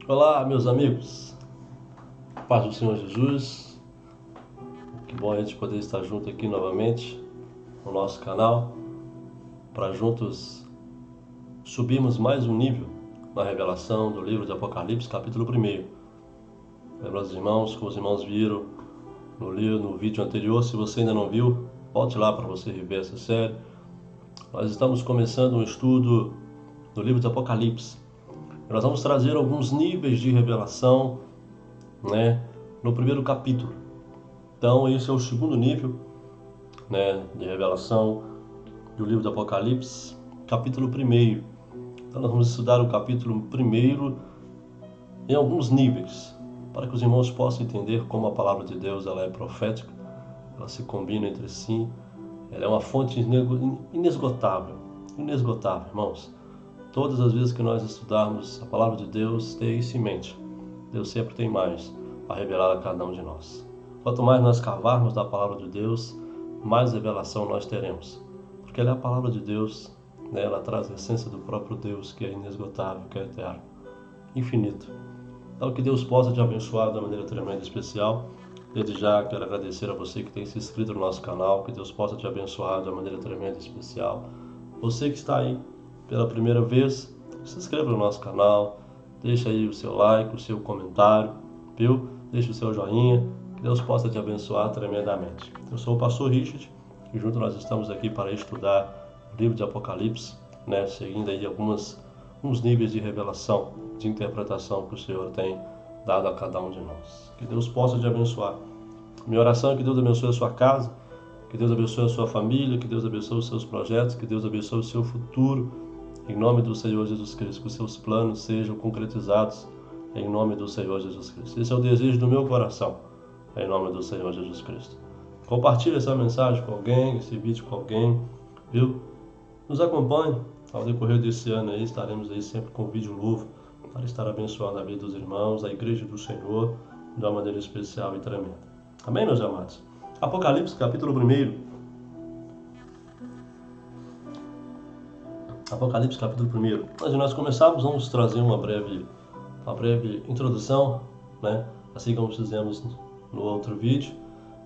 Olá, meus amigos, paz do Senhor Jesus. Que bom a gente poder estar junto aqui novamente no nosso canal para juntos subirmos mais um nível na revelação do livro de Apocalipse, capítulo 1. Lembra os irmãos, como os irmãos viram no vídeo anterior? Se você ainda não viu, volte lá para você rever essa série. Nós estamos começando um estudo do livro de Apocalipse. Nós vamos trazer alguns níveis de revelação, no primeiro capítulo. Então, esse é o segundo nível, de revelação do livro do Apocalipse, capítulo 1. Então, nós vamos estudar o capítulo 1 em alguns níveis, para que os irmãos possam entender como a palavra de Deus ela é profética, ela se combina entre si, ela é uma fonte inesgotável, irmãos. Todas as vezes que nós estudarmos a palavra de Deus, tenha isso em mente. Deus sempre tem mais a revelar a cada um de nós. Quanto mais nós cavarmos da palavra de Deus, mais revelação nós teremos. Porque ela é a palavra de Deus, ela traz a essência do próprio Deus, que é inesgotável, que é eterno, infinito. Então que Deus possa te abençoar de uma maneira tremenda e especial. Desde já quero agradecer a você que tem se inscrito no nosso canal, que Deus possa te abençoar de uma maneira tremenda e especial. Você que está aí pela primeira vez, se inscreva no nosso canal, deixa aí o seu like, o seu comentário, viu? Deixa o seu joinha, que Deus possa te abençoar tremendamente. Eu sou o pastor Richard e junto nós estamos aqui para estudar o livro de Apocalipse, seguindo aí alguns níveis de revelação, de interpretação que o Senhor tem dado a cada um de nós. Que Deus possa te abençoar. Minha oração é que Deus abençoe a sua casa, que Deus abençoe a sua família, que Deus abençoe os seus projetos, que Deus abençoe o seu futuro. Em nome do Senhor Jesus Cristo, que os seus planos sejam concretizados em nome do Senhor Jesus Cristo. Esse é o desejo do meu coração, em nome do Senhor Jesus Cristo. Compartilhe essa mensagem com alguém, esse vídeo com alguém, viu? Nos acompanhe ao decorrer desse ano aí, estaremos aí sempre com um vídeo novo para estar abençoando a vida dos irmãos, a igreja do Senhor, de uma maneira especial e tremenda. Amém, meus amados? Apocalipse, capítulo 1. Apocalipse, capítulo 1. Antes de nós começarmos, vamos trazer uma breve introdução, assim como fizemos no outro vídeo.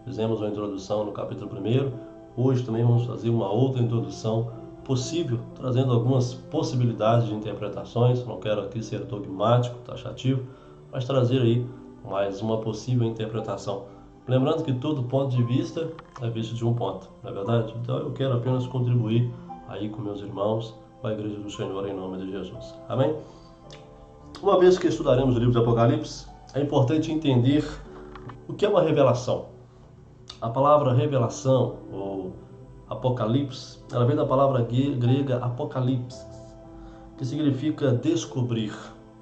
Fizemos uma introdução no capítulo 1. Hoje também vamos fazer uma outra introdução possível, trazendo algumas possibilidades de interpretações. Não quero aqui ser dogmático, taxativo, mas trazer aí mais uma possível interpretação. Lembrando que todo ponto de vista é visto de um ponto, não é verdade? Então eu quero apenas contribuir aí com meus irmãos, a igreja do Senhor, em nome de Jesus. Amém? Uma vez que estudaremos o livro de Apocalipse, é importante entender o que é uma revelação. A palavra revelação, ou Apocalipse, ela vem da palavra grega apocalipse, que significa descobrir,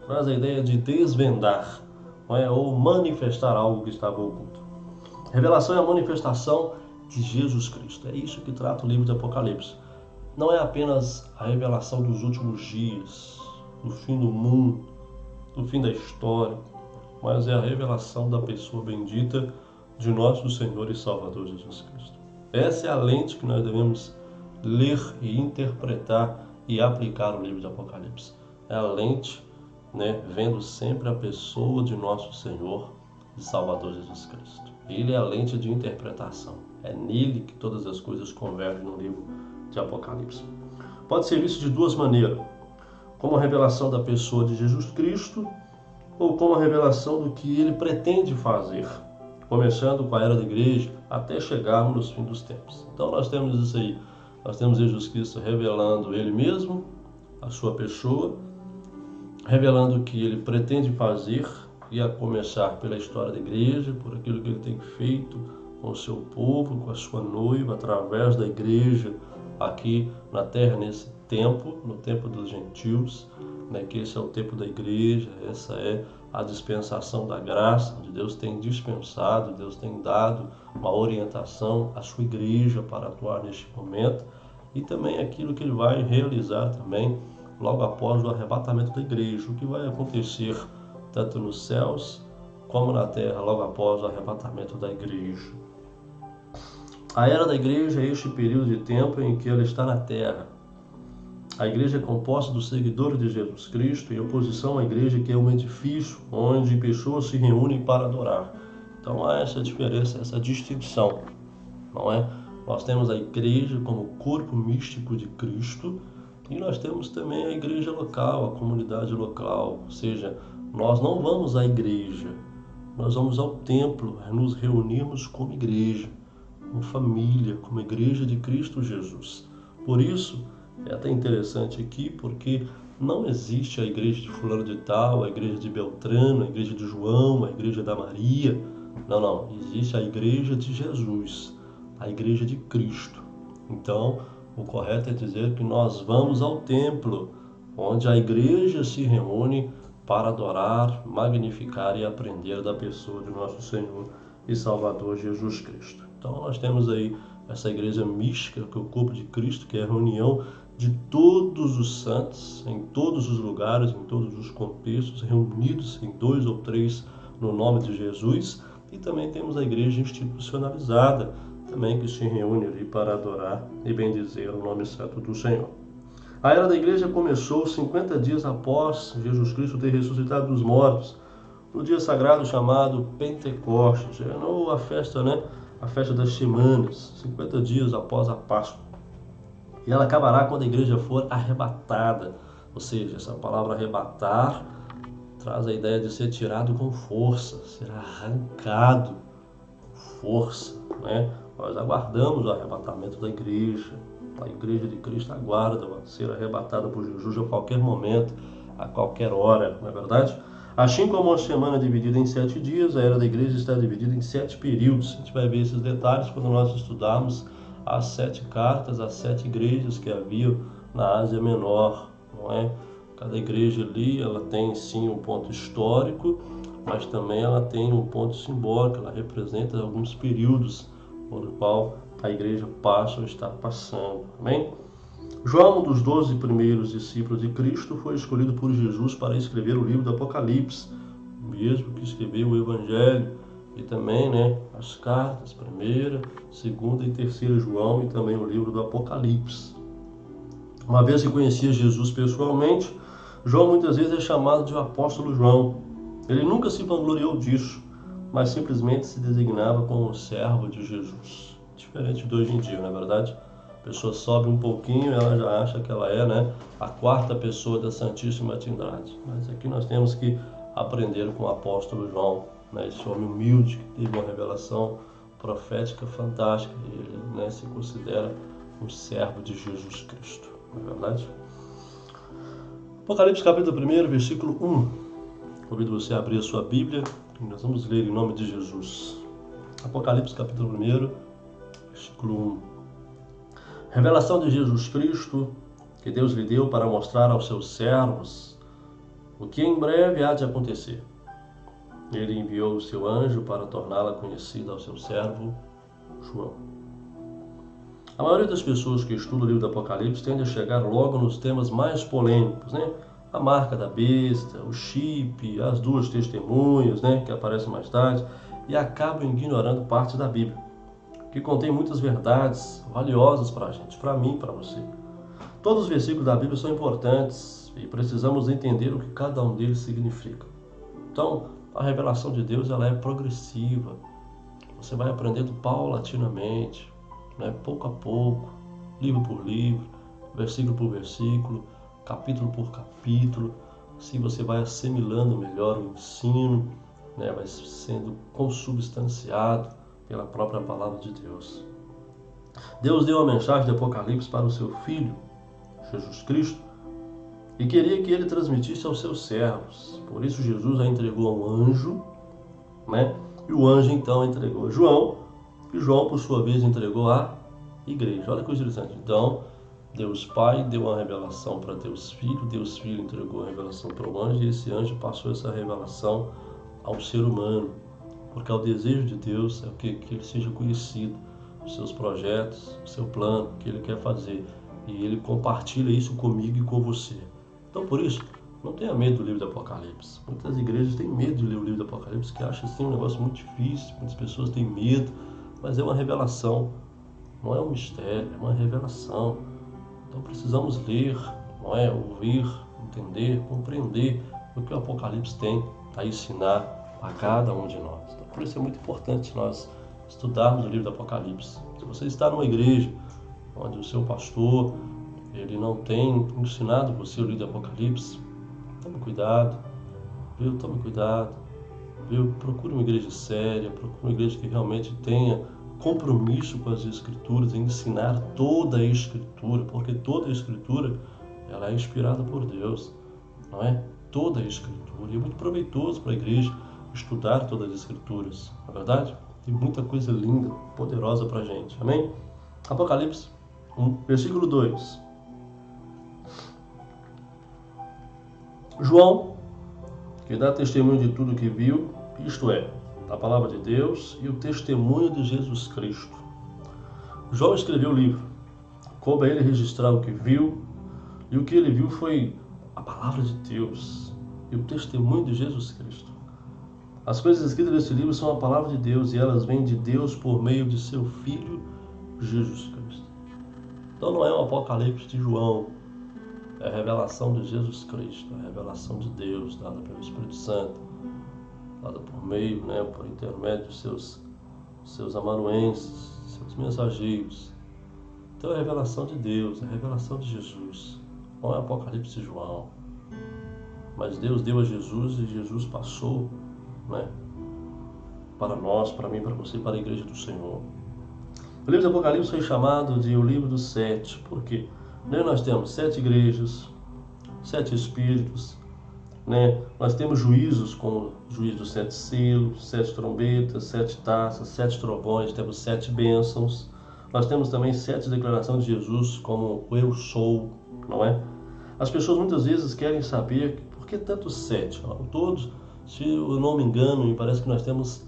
traz a ideia de desvendar, ou manifestar algo que estava oculto. Revelação é a manifestação de Jesus Cristo. É isso que trata o livro de Apocalipse. Não é apenas a revelação dos últimos dias, do fim do mundo, do fim da história, mas é a revelação da pessoa bendita de nosso Senhor e Salvador Jesus Cristo. Essa é a lente que nós devemos ler e interpretar e aplicar no livro de Apocalipse. É a lente, vendo sempre a pessoa de nosso Senhor e Salvador Jesus Cristo. Ele é a lente de interpretação. É nele que todas as coisas convergem no livro de Apocalipse. Pode ser visto de duas maneiras: como a revelação da pessoa de Jesus Cristo ou como a revelação do que ele pretende fazer, começando com a era da igreja até chegarmos nos fins dos tempos. Então nós temos isso aí, nós temos Jesus Cristo revelando ele mesmo, a sua pessoa, revelando o que ele pretende fazer, e a começar pela história da igreja, por aquilo que ele tem feito com o seu povo, com a sua noiva, através da igreja aqui na terra, nesse tempo, no tempo dos gentios, que esse é o tempo da igreja, essa é a dispensação da graça, onde Deus tem dispensado, Deus tem dado uma orientação à sua igreja para atuar neste momento, e também aquilo que ele vai realizar também logo após o arrebatamento da igreja, o que vai acontecer tanto nos céus como na terra logo após o arrebatamento da igreja. A era da igreja é este período de tempo em que ela está na terra. A igreja é composta dos seguidores de Jesus Cristo, em oposição à igreja que é um edifício onde pessoas se reúnem para adorar. Então há essa diferença, essa distinção, não é? Nós temos a igreja como corpo místico de Cristo e nós temos também a igreja local, a comunidade local. Ou seja, nós não vamos à igreja, nós vamos ao templo, nos reunirmos como igreja, como família, como igreja de Cristo Jesus. Por isso, é até interessante aqui, porque não existe a igreja de fulano de tal, a igreja de Beltrano, a igreja de João, a igreja da Maria. Não. Existe a igreja de Jesus, a igreja de Cristo. Então, o correto é dizer que nós vamos ao templo, onde a igreja se reúne para adorar, magnificar e aprender da pessoa de nosso Senhor e Salvador Jesus Cristo. Então, nós temos aí essa igreja mística, que é o corpo de Cristo, que é a reunião de todos os santos, em todos os lugares, em todos os contextos, reunidos em 2 ou 3 no nome de Jesus. E também temos a igreja institucionalizada, também que se reúne ali para adorar e bendizer o nome santo do Senhor. A era da igreja começou 50 dias após Jesus Cristo ter ressuscitado dos mortos, no dia sagrado chamado Pentecostes, ou a festa, a festa das semanas, 50 dias após a Páscoa. E ela acabará quando a igreja for arrebatada, ou seja, essa palavra arrebatar traz a ideia de ser tirado com força, ser arrancado com força, Nós aguardamos o arrebatamento da igreja. A igreja de Cristo aguarda ser arrebatada por Jesus a qualquer momento, a qualquer hora, não é verdade? Assim como a semana é dividida em 7 dias, a era da igreja está dividida em 7 períodos. A gente vai ver esses detalhes quando nós estudarmos as 7 cartas, as 7 igrejas que haviam na Ásia Menor, não é? Cada igreja ali, ela tem sim um ponto histórico, mas também ela tem um ponto simbólico, ela representa alguns períodos por qual a igreja passa ou está passando, amém? João, um dos 12 primeiros discípulos de Cristo, foi escolhido por Jesus para escrever o livro do Apocalipse, mesmo que escreveu o Evangelho e também as cartas, 1ª, 2ª e 3ª João e também o livro do Apocalipse. Uma vez que conhecia Jesus pessoalmente, João muitas vezes é chamado de o apóstolo João. Ele nunca se vangloriou disso, mas simplesmente se designava como um servo de Jesus. Diferente de hoje em dia, não é verdade? A pessoa sobe um pouquinho e ela já acha que ela é a 4ª pessoa da Santíssima Trindade. Mas aqui nós temos que aprender com o apóstolo João, esse homem humilde que teve uma revelação profética fantástica. E ele se considera um servo de Jesus Cristo, não é verdade? Apocalipse capítulo 1, versículo 1. Convido você a abrir a sua Bíblia e nós vamos ler em nome de Jesus. Apocalipse capítulo 1, versículo 1. Revelação de Jesus Cristo, que Deus lhe deu para mostrar aos seus servos o que em breve há de acontecer. Ele enviou o seu anjo para torná-la conhecida ao seu servo João. A maioria das pessoas que estudam o livro do Apocalipse tende a chegar logo nos temas mais polêmicos, A marca da besta, o chip, as 2 testemunhas, que aparecem mais tarde, e acabam ignorando parte da Bíblia, que contém muitas verdades valiosas para a gente, para mim e para você. Todos os versículos da Bíblia são importantes e precisamos entender o que cada um deles significa. Então, a revelação de Deus ela é progressiva. Você vai aprendendo paulatinamente, pouco a pouco, livro por livro, versículo por versículo, capítulo por capítulo. Assim você vai assimilando melhor o ensino, vai sendo consubstanciado pela própria palavra de Deus. Deus deu a mensagem de Apocalipse para o seu Filho, Jesus Cristo, e queria que ele transmitisse aos seus servos. Por isso Jesus a entregou a um anjo, e o anjo então entregou a João, e João por sua vez entregou à igreja. Olha que coisa interessante. Então, Deus Pai deu uma revelação para Deus Filho entregou a revelação para o anjo, e esse anjo passou essa revelação ao ser humano, porque é o desejo de Deus que ele seja conhecido, os seus projetos, o seu plano, o que ele quer fazer, e ele compartilha isso comigo e com você. Então, por isso, não tenha medo do livro do Apocalipse. Muitas igrejas têm medo de ler o livro do Apocalipse, que acham assim um negócio muito difícil, muitas pessoas têm medo, mas é uma revelação, não é um mistério, é uma revelação. Então precisamos ler, não é? Ouvir, entender, compreender o que o Apocalipse tem a ensinar a cada um de nós. Então, por isso é muito importante nós estudarmos o livro do Apocalipse. Se você está numa igreja onde o seu pastor ele não tem ensinado você o livro do Apocalipse, tome cuidado, viu? Tome cuidado, viu? Procure uma igreja séria, procure uma igreja que realmente tenha compromisso com as Escrituras, em ensinar toda a Escritura, porque toda a Escritura ela é inspirada por Deus, não é? Toda a Escritura. E é muito proveitoso para a igreja estudar todas as Escrituras, não é verdade? Tem muita coisa linda, poderosa para a gente, amém? Apocalipse 1, versículo 2. João, que dá testemunho de tudo que viu, isto é, a palavra de Deus e o testemunho de Jesus Cristo. João escreveu o livro, coube a ele registrar o que viu, e o que ele viu foi a palavra de Deus e o testemunho de Jesus Cristo. As coisas escritas nesse livro são a palavra de Deus e elas vêm de Deus por meio de seu Filho, Jesus Cristo. Então não é um apocalipse de João, é a revelação de Jesus Cristo, a revelação de Deus, dada pelo Espírito Santo, dada por meio, por intermédio de seus amanuenses, seus mensageiros. Então é a revelação de Deus, a revelação de Jesus. Não é Apocalipse de João. Mas Deus deu a Jesus e Jesus passou, para nós, para mim, para você, para a igreja do Senhor. O livro do Apocalipse foi chamado de o livro dos sete. Por quê? Nós temos 7 igrejas, 7 espíritos, Nós temos juízos, como o juízo dos 7 selos, 7 trombetas, 7 taças, 7 trovões, temos 7 bênçãos. Nós temos também 7 declarações de Jesus, como o eu sou, não é? As pessoas muitas vezes querem saber por que tanto 7. Todos, se eu não me engano, me parece que nós temos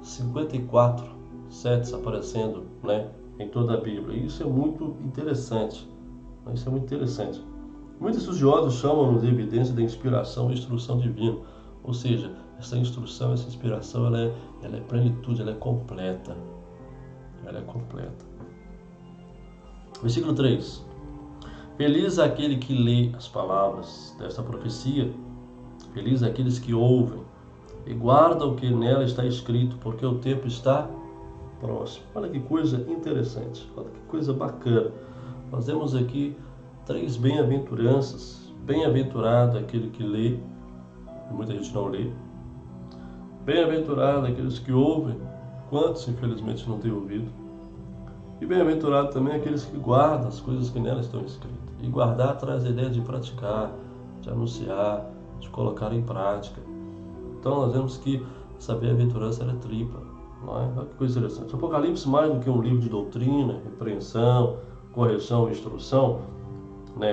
54 7 aparecendo, em toda a Bíblia. E isso é muito interessante. Isso é muito interessante. Muitos estudiosos chamam de evidência da inspiração e instrução divina. Ou seja, essa instrução, essa inspiração, ela é plenitude, ela é completa. Ela é completa. Versículo 3. Feliz aquele que lê as palavras desta profecia, feliz aqueles que ouvem e guardam o que nela está escrito, porque o tempo está próximo. Olha que coisa interessante, olha que coisa bacana. Nós temos aqui 3 bem-aventuranças. Bem-aventurado aquele que lê, e muita gente não lê. Bem-aventurado aqueles que ouvem, quantos infelizmente não têm ouvido. E bem-aventurado também aqueles que guardam as coisas que nela estão escritas. E guardar traz a ideia de praticar, de anunciar, de colocar em prática. Então nós vemos que essa bem-aventurança é tripla. Não é? Olha que coisa interessante. O Apocalipse, mais do que um livro de doutrina, repreensão, correção e instrução,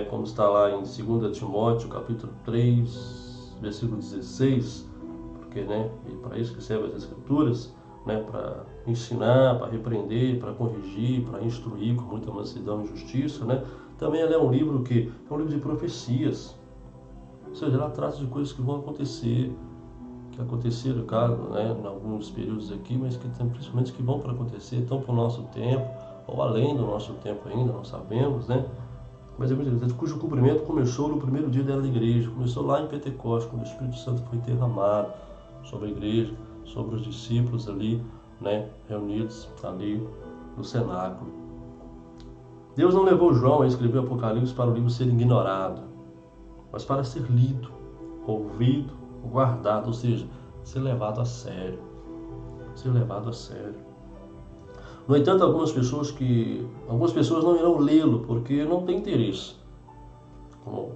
como está lá em 2 Timóteo, capítulo 3, versículo 16, porque e para isso que servem as Escrituras, para ensinar, para repreender, para corrigir, para instruir com muita mansidão e justiça, Também ela é um livro que é um livro de profecias, ou seja, ela trata de coisas que vão acontecer, que aconteceram, claro, em alguns períodos aqui, mas que principalmente que vão para acontecer, então para o nosso tempo, ou além do nosso tempo ainda, não sabemos, Mas é muito interessante, cujo cumprimento começou no primeiro dia da era da igreja, começou lá em Pentecostes, quando o Espírito Santo foi derramado sobre a igreja, sobre os discípulos ali, reunidos ali no cenáculo. Deus não levou João a escrever o Apocalipse para o livro ser ignorado, mas para ser lido, ouvido, guardado, ou seja, ser levado a sério. Ser levado a sério. No entanto, algumas pessoas não irão lê-lo porque não têm interesse. Como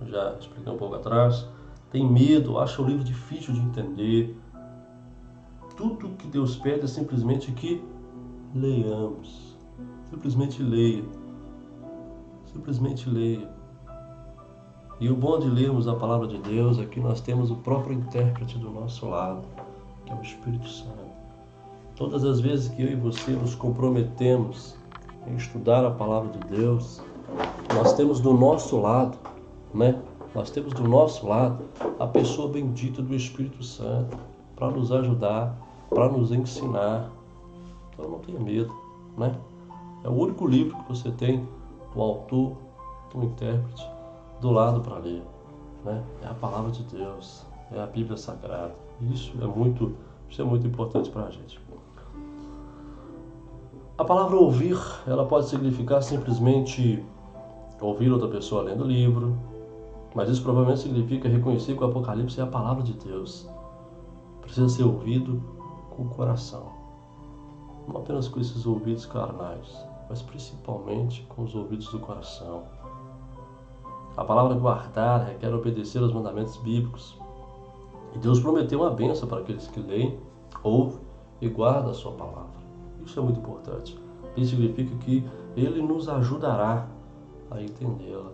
já expliquei um pouco atrás, tem medo, acha o livro difícil de entender. Tudo que Deus pede é simplesmente que leiamos. Simplesmente leia. Simplesmente leia. E o bom de lermos a palavra de Deus é que nós temos o próprio intérprete do nosso lado, que é o Espírito Santo. Todas as vezes que eu e você nos comprometemos em estudar a palavra de Deus, nós temos do nosso lado, Nós temos do nosso lado a pessoa bendita do Espírito Santo para nos ajudar, para nos ensinar. Então não tenha medo, É o único livro que você tem do autor, do intérprete, do lado para ler, né? É a palavra de Deus, é a Bíblia Sagrada. Isso é muito importante para a gente. A palavra ouvir, ela pode significar simplesmente ouvir outra pessoa lendo o livro, mas isso provavelmente significa reconhecer que o Apocalipse é a palavra de Deus. Precisa ser ouvido com o coração, não apenas com esses ouvidos carnais, mas principalmente com os ouvidos do coração. A palavra guardar requer obedecer aos mandamentos bíblicos. E Deus prometeu uma bênção para aqueles que leem, ouvem e guardam a sua palavra. Isso é muito importante. Isso significa que Ele nos ajudará a entendê-la.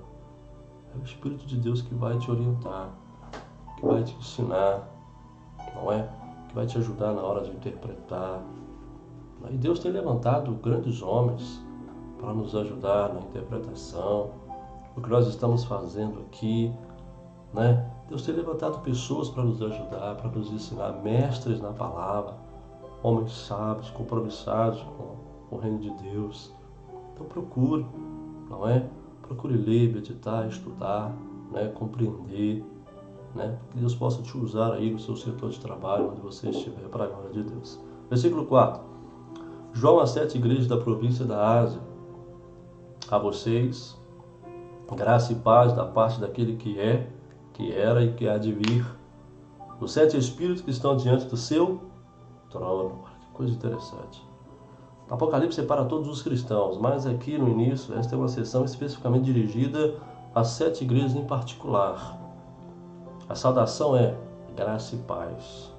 É o Espírito de Deus que vai te orientar, que vai te ensinar, não é? Que vai te ajudar na hora de interpretar. E Deus tem levantado grandes homens para nos ajudar na interpretação, o que nós estamos fazendo aqui, né? Deus tem levantado pessoas para nos ajudar, para nos ensinar, mestres na palavra, homens sábios, compromissados com o reino de Deus. Então procure, não é? Procure ler, meditar, estudar, né? Compreender, né? Que Deus possa te usar aí no seu setor de trabalho, onde você estiver, para a glória de Deus. Versículo 4. João às 7 igrejas da província da Ásia. A vocês, graça e paz da parte daquele que é, que era e que há de vir, os 7 espíritos que estão diante do seu trono. Que coisa interessante. O Apocalipse é para todos os cristãos, mas aqui no início, esta é uma sessão especificamente dirigida às 7 igrejas em particular. A saudação é graça e paz.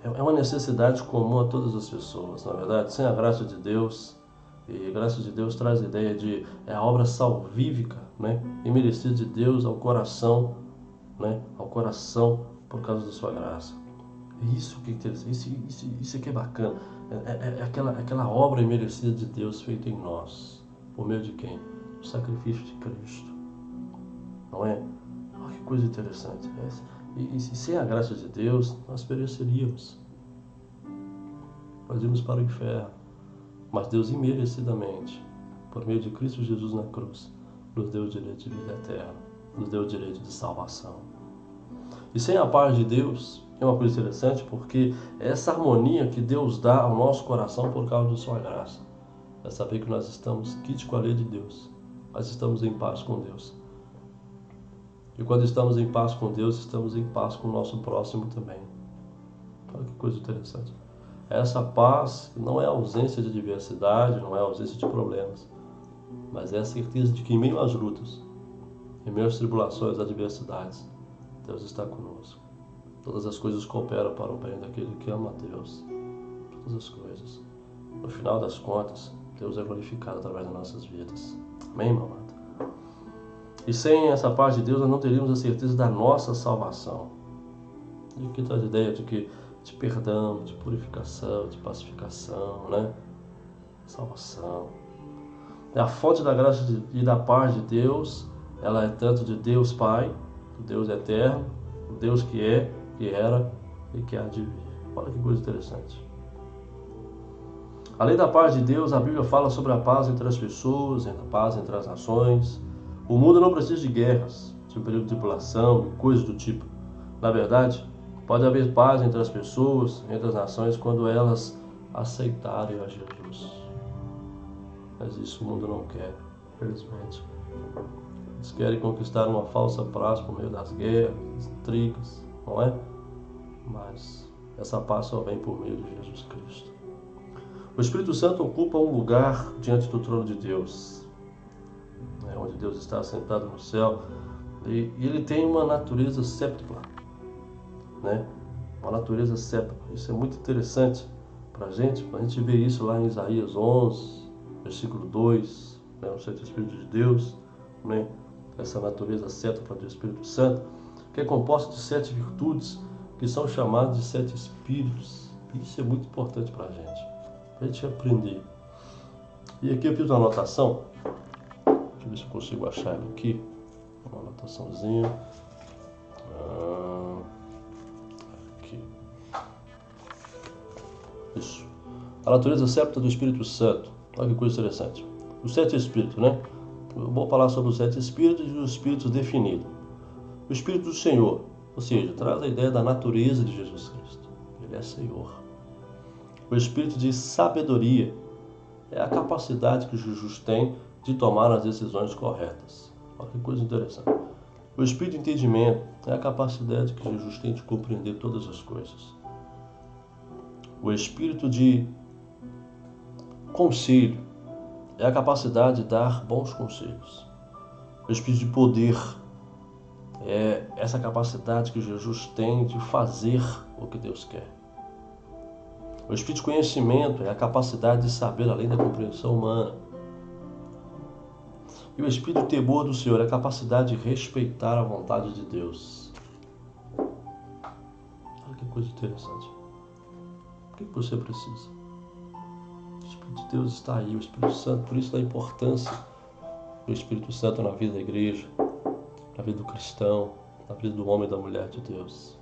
É uma necessidade comum a todas as pessoas, na verdade. Sem a graça de Deus, e a graça de Deus traz a ideia de a obra salvífica, né? E merecida de Deus ao coração, né? Ao coração por causa da sua graça. Isso que é interessante, isso que é bacana. É aquela obra imerecida de Deus feita em nós. Por meio de quem? O sacrifício de Cristo. Não é? Oh, que coisa interessante. E sem a graça de Deus, nós pereceríamos. Nós íamos para o inferno. Mas Deus imerecidamente, por meio de Cristo Jesus na cruz, nos deu o direito de vida eterna, nos deu o direito de salvação. E sem a paz de Deus, é uma coisa interessante, porque é essa harmonia que Deus dá ao nosso coração por causa de sua graça. É saber que nós estamos quites com a lei de Deus, mas estamos em paz com Deus. E quando estamos em paz com Deus, estamos em paz com o nosso próximo também. Olha que coisa interessante. Essa paz não é a ausência de adversidade, não é a ausência de problemas, mas é a certeza de que em meio às lutas, em meio às tribulações, adversidades, Deus está conosco. Todas as coisas cooperam para o bem daquele que ama a Deus. Todas as coisas. No final das contas, Deus é glorificado através das nossas vidas. Amém, meu amado? E sem essa paz de Deus, nós não teríamos a certeza da nossa salvação. E aqui traz a ideia de perdão, de purificação, de pacificação, né? Salvação. A fonte da graça e da paz de Deus, ela é tanto de Deus Pai, o Deus eterno, o Deus que é, que era e que há de vir. Olha que coisa interessante. Além da paz de Deus, a Bíblia fala sobre a paz entre as pessoas, a paz entre as nações. O mundo não precisa de guerras, de um período de tribulação e coisas do tipo. Na verdade, pode haver paz entre as pessoas, entre as nações, quando elas aceitarem a Jesus. Mas isso o mundo não quer, infelizmente. Eles querem conquistar uma falsa paz por meio das guerras, das intrigas, não é? Mas essa paz só vem por meio de Jesus Cristo. O Espírito Santo ocupa um lugar diante do trono de Deus, onde Deus está sentado no céu, e ele tem uma natureza séptupla, né? Uma natureza séptupla. Isso é muito interessante para a gente ver isso lá em Isaías 11, versículo 2, né? O Santo Espírito de Deus, né? Essa natureza séptupla do Espírito Santo, que é composta de 7 virtudes, que são chamadas de 7 espíritos. Isso é muito importante para a gente aprender. E aqui eu fiz uma anotação, deixa eu ver se eu consigo achar ela aqui, uma anotaçãozinha. Aqui. Isso. A natureza séptupla do Espírito Santo. Olha que coisa interessante. Os 7 espíritos, né? Eu vou falar sobre os 7 Espíritos e os Espíritos definidos. O Espírito do Senhor, ou seja, traz a ideia da natureza de Jesus Cristo. Ele é Senhor. O Espírito de sabedoria é a capacidade que Jesus tem de tomar as decisões corretas. Olha que coisa interessante. O Espírito de entendimento é a capacidade que Jesus tem de compreender todas as coisas. O Espírito de conselho é a capacidade de dar bons conselhos. O Espírito de poder é essa capacidade que Jesus tem de fazer o que Deus quer. O Espírito de conhecimento é a capacidade de saber além da compreensão humana. E o Espírito de temor do Senhor é a capacidade de respeitar a vontade de Deus. Olha que coisa interessante. O que você precisa? O Espírito de Deus está aí, o Espírito Santo, por isso da importância do Espírito Santo na vida da igreja, na vida do cristão, na vida do homem e da mulher de Deus.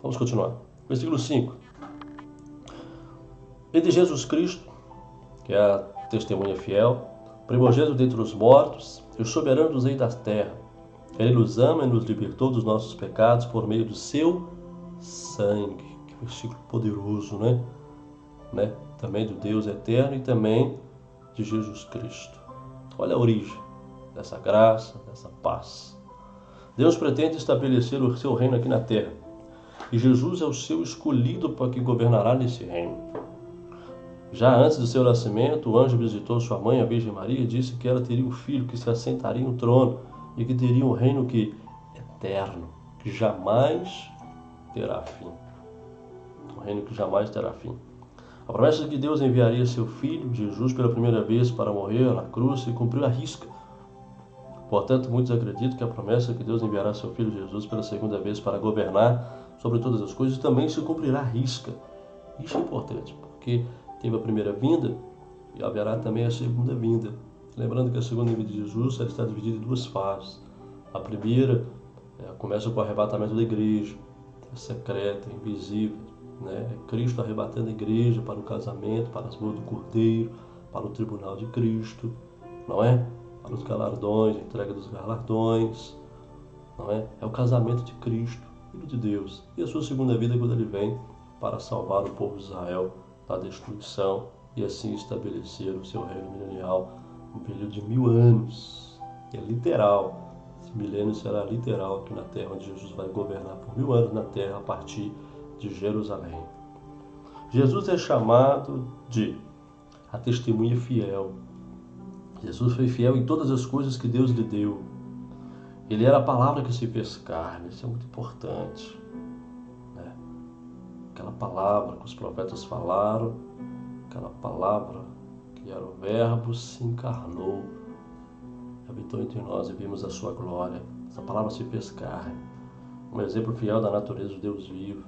Vamos continuar. Versículo 5. E de Jesus Cristo, que é a testemunha fiel, primogênito dentre os mortos e o soberano dos reis da terra. Ele nos ama e nos libertou dos nossos pecados por meio do seu sangue. Que versículo poderoso, né? Também do Deus eterno e também de Jesus Cristo. Olha a origem dessa graça, dessa paz. Deus pretende estabelecer o seu reino aqui na terra. E Jesus é o seu escolhido para que governará nesse reino. Já antes do seu nascimento, o anjo visitou sua mãe, a Virgem Maria, e disse que ela teria um filho que se assentaria no trono e que teria um reino que eterno, que jamais terá fim. Um reino que jamais terá fim. A promessa de que Deus enviaria seu filho, Jesus, pela primeira vez para morrer na cruz se cumpriu à risca. Portanto, muitos acreditam que a promessa de que Deus enviará seu filho Jesus pela segunda vez para governar sobre todas as coisas também se cumprirá à risca. Isso é importante, porque teve a primeira vinda e haverá também a segunda vinda. Lembrando que a segunda vinda de Jesus ela está dividida em 2 fases. A primeira começa com o arrebatamento da igreja, é secreta, é invisível. É Cristo arrebatando a igreja para o casamento, para as bodas do Cordeiro, para o tribunal de Cristo, não é? Para os galardões, a entrega dos galardões, não é? É o casamento de Cristo, Filho de Deus. E a sua segunda vida quando ele vem para salvar o povo de Israel da destruição e assim estabelecer o seu reino milenial, um período de 1000 anos. É literal. Esse milênio será literal aqui na terra, onde Jesus vai governar por 1000 anos na terra a partir de Jerusalém. Jesus é chamado de a testemunha fiel. Jesus foi fiel em todas as coisas que Deus lhe deu. Ele era a palavra que se fez carne. Isso é muito importante. Aquela palavra que os profetas falaram, aquela palavra que era o Verbo, se encarnou, habitou entre nós e vimos a sua glória. Essa palavra se fez carne. Um exemplo fiel da natureza do Deus vivo.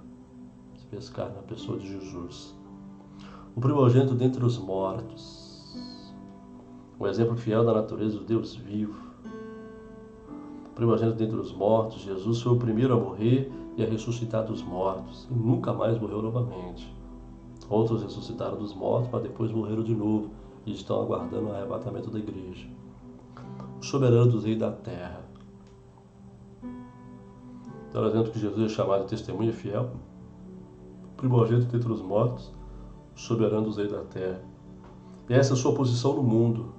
Se fez carne na pessoa de Jesus. O primogênito dentre os mortos. Um exemplo fiel da natureza do Deus vivo. O primogênito dentre os mortos. Jesus foi o primeiro a morrer e a ressuscitar dos mortos. E nunca mais morreu novamente. Outros ressuscitaram dos mortos, mas depois morreram de novo. E estão aguardando o arrebatamento da igreja. O soberano dos reis da terra. Então nós vemos que Jesus é chamado de testemunha fiel. Primogênito dentre os mortos. O soberano dos reis da terra. E essa é a sua posição no mundo.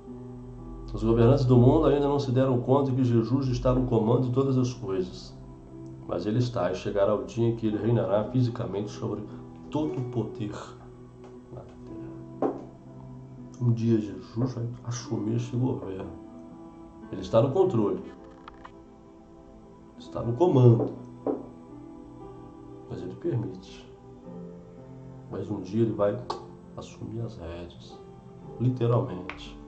Os governantes do mundo ainda não se deram conta de que Jesus está no comando de todas as coisas. Mas ele está, e chegará o dia em que ele reinará fisicamente sobre todo o poder na terra. Um dia Jesus vai assumir esse governo. Ele está no controle. Está no comando. Mas ele permite. Mas um dia ele vai assumir as rédeas. Literalmente.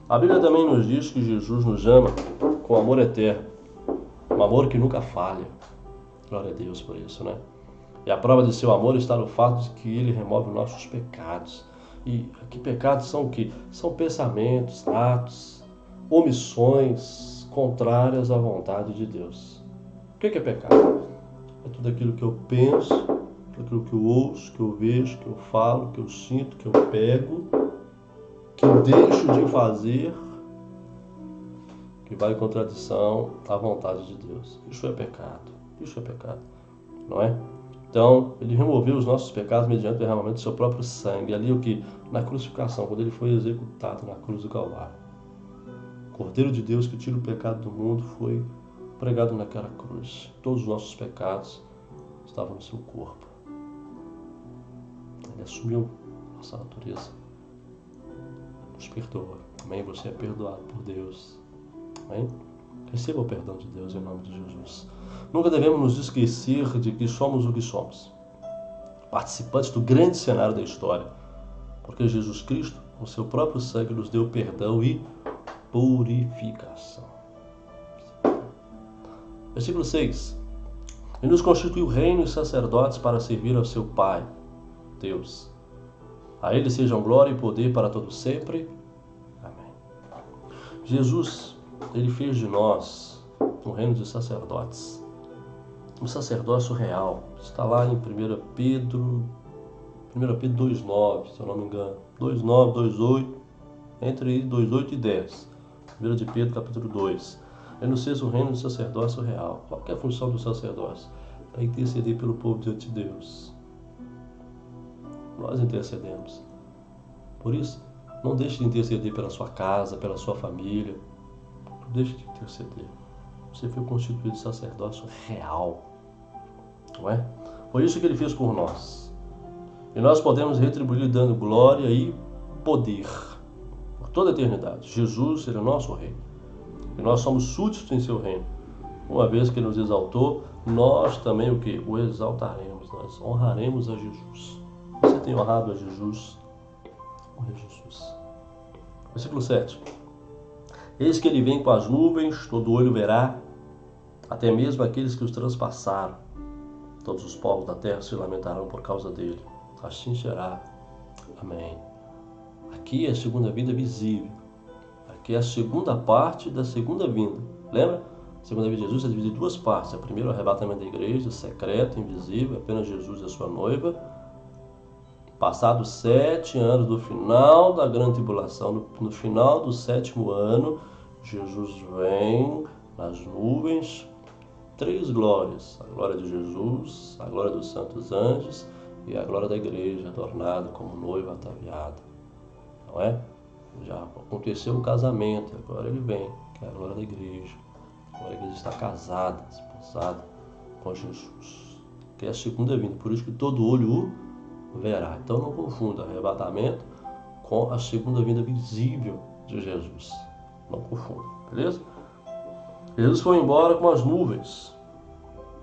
A Bíblia também nos diz que Jesus nos ama com amor eterno. Um amor que nunca falha. Glória a Deus por isso, né? E a prova de seu amor está no fato de que ele remove nossos pecados. E que pecados são o quê? São pensamentos, atos, omissões contrárias à vontade de Deus. O que é pecado? É tudo aquilo que eu penso, aquilo que eu ouço, que eu vejo, que eu falo, que eu sinto, que eu pego que eu deixo de fazer que vai em contradição à vontade de Deus. Isso é pecado. Isso é pecado. Não é? Então, ele removeu os nossos pecados mediante o derramamento do seu próprio sangue. Ali o que? Na crucificação, quando ele foi executado na cruz do Calvário. O Cordeiro de Deus que tira o pecado do mundo foi pregado naquela cruz. Todos os nossos pecados estavam no seu corpo. Ele assumiu nossa natureza. Nos perdoa. Amém? Você é perdoado por Deus. Amém? Receba o perdão de Deus em nome de Jesus. Nunca devemos nos esquecer de que somos o que somos. Participantes do grande cenário da história. Porque Jesus Cristo, com seu próprio sangue, nos deu perdão e purificação. Versículo 6. E nos constituiu reino e sacerdotes para servir ao seu Pai, Deus. A Ele sejam glória e poder para todos sempre. Amém. Jesus, Ele fez de nós um reino de sacerdotes. Um sacerdócio real. Está lá em 1 Pedro 2,9, se eu não me engano. 2,9, 2,8, entre 2,8 e 10. 1 de Pedro, capítulo 2. Ele nos fez um reino de sacerdócio real. Qual que é a função do sacerdócio? Para interceder pelo povo diante de Deus. Nós intercedemos. Por isso, não deixe de interceder pela sua casa, pela sua família. Não deixe de interceder. Você foi constituído de sacerdócio real. Não é? Foi isso que ele fez por nós. E nós podemos retribuir dando glória e poder por toda a eternidade. Jesus, ele é o nosso rei. E nós somos súditos em seu reino. Uma vez que ele nos exaltou, nós também o que? O exaltaremos. Nós honraremos a Jesus. Você tem honrado a Jesus? Honre a Jesus. Versículo 7. Eis que ele vem com as nuvens, todo olho verá, até mesmo aqueles que os transpassaram. Todos os povos da terra se lamentarão por causa dele. Assim será. Amém. Aqui é a segunda vinda visível. Aqui é a segunda parte da segunda vinda. Lembra? A segunda vinda de Jesus é dividida em duas partes. A primeira é o arrebatamento da igreja, secreto, invisível, apenas Jesus e a sua noiva. Passados 7 anos do final da grande tribulação, no final do 7º ano, Jesus vem nas nuvens, 3 glórias. A glória de Jesus, a glória dos santos anjos e a glória da igreja, adornada como noiva ataviada. Não é? Já aconteceu o casamento, agora ele vem, que é a glória da igreja. Agora a igreja está casada, esposada com Jesus. Que é a segunda vinda, por isso que todo olho o verá. Então não confunda arrebatamento com a segunda vinda visível de Jesus. Não confunda, beleza? Jesus foi embora com as nuvens,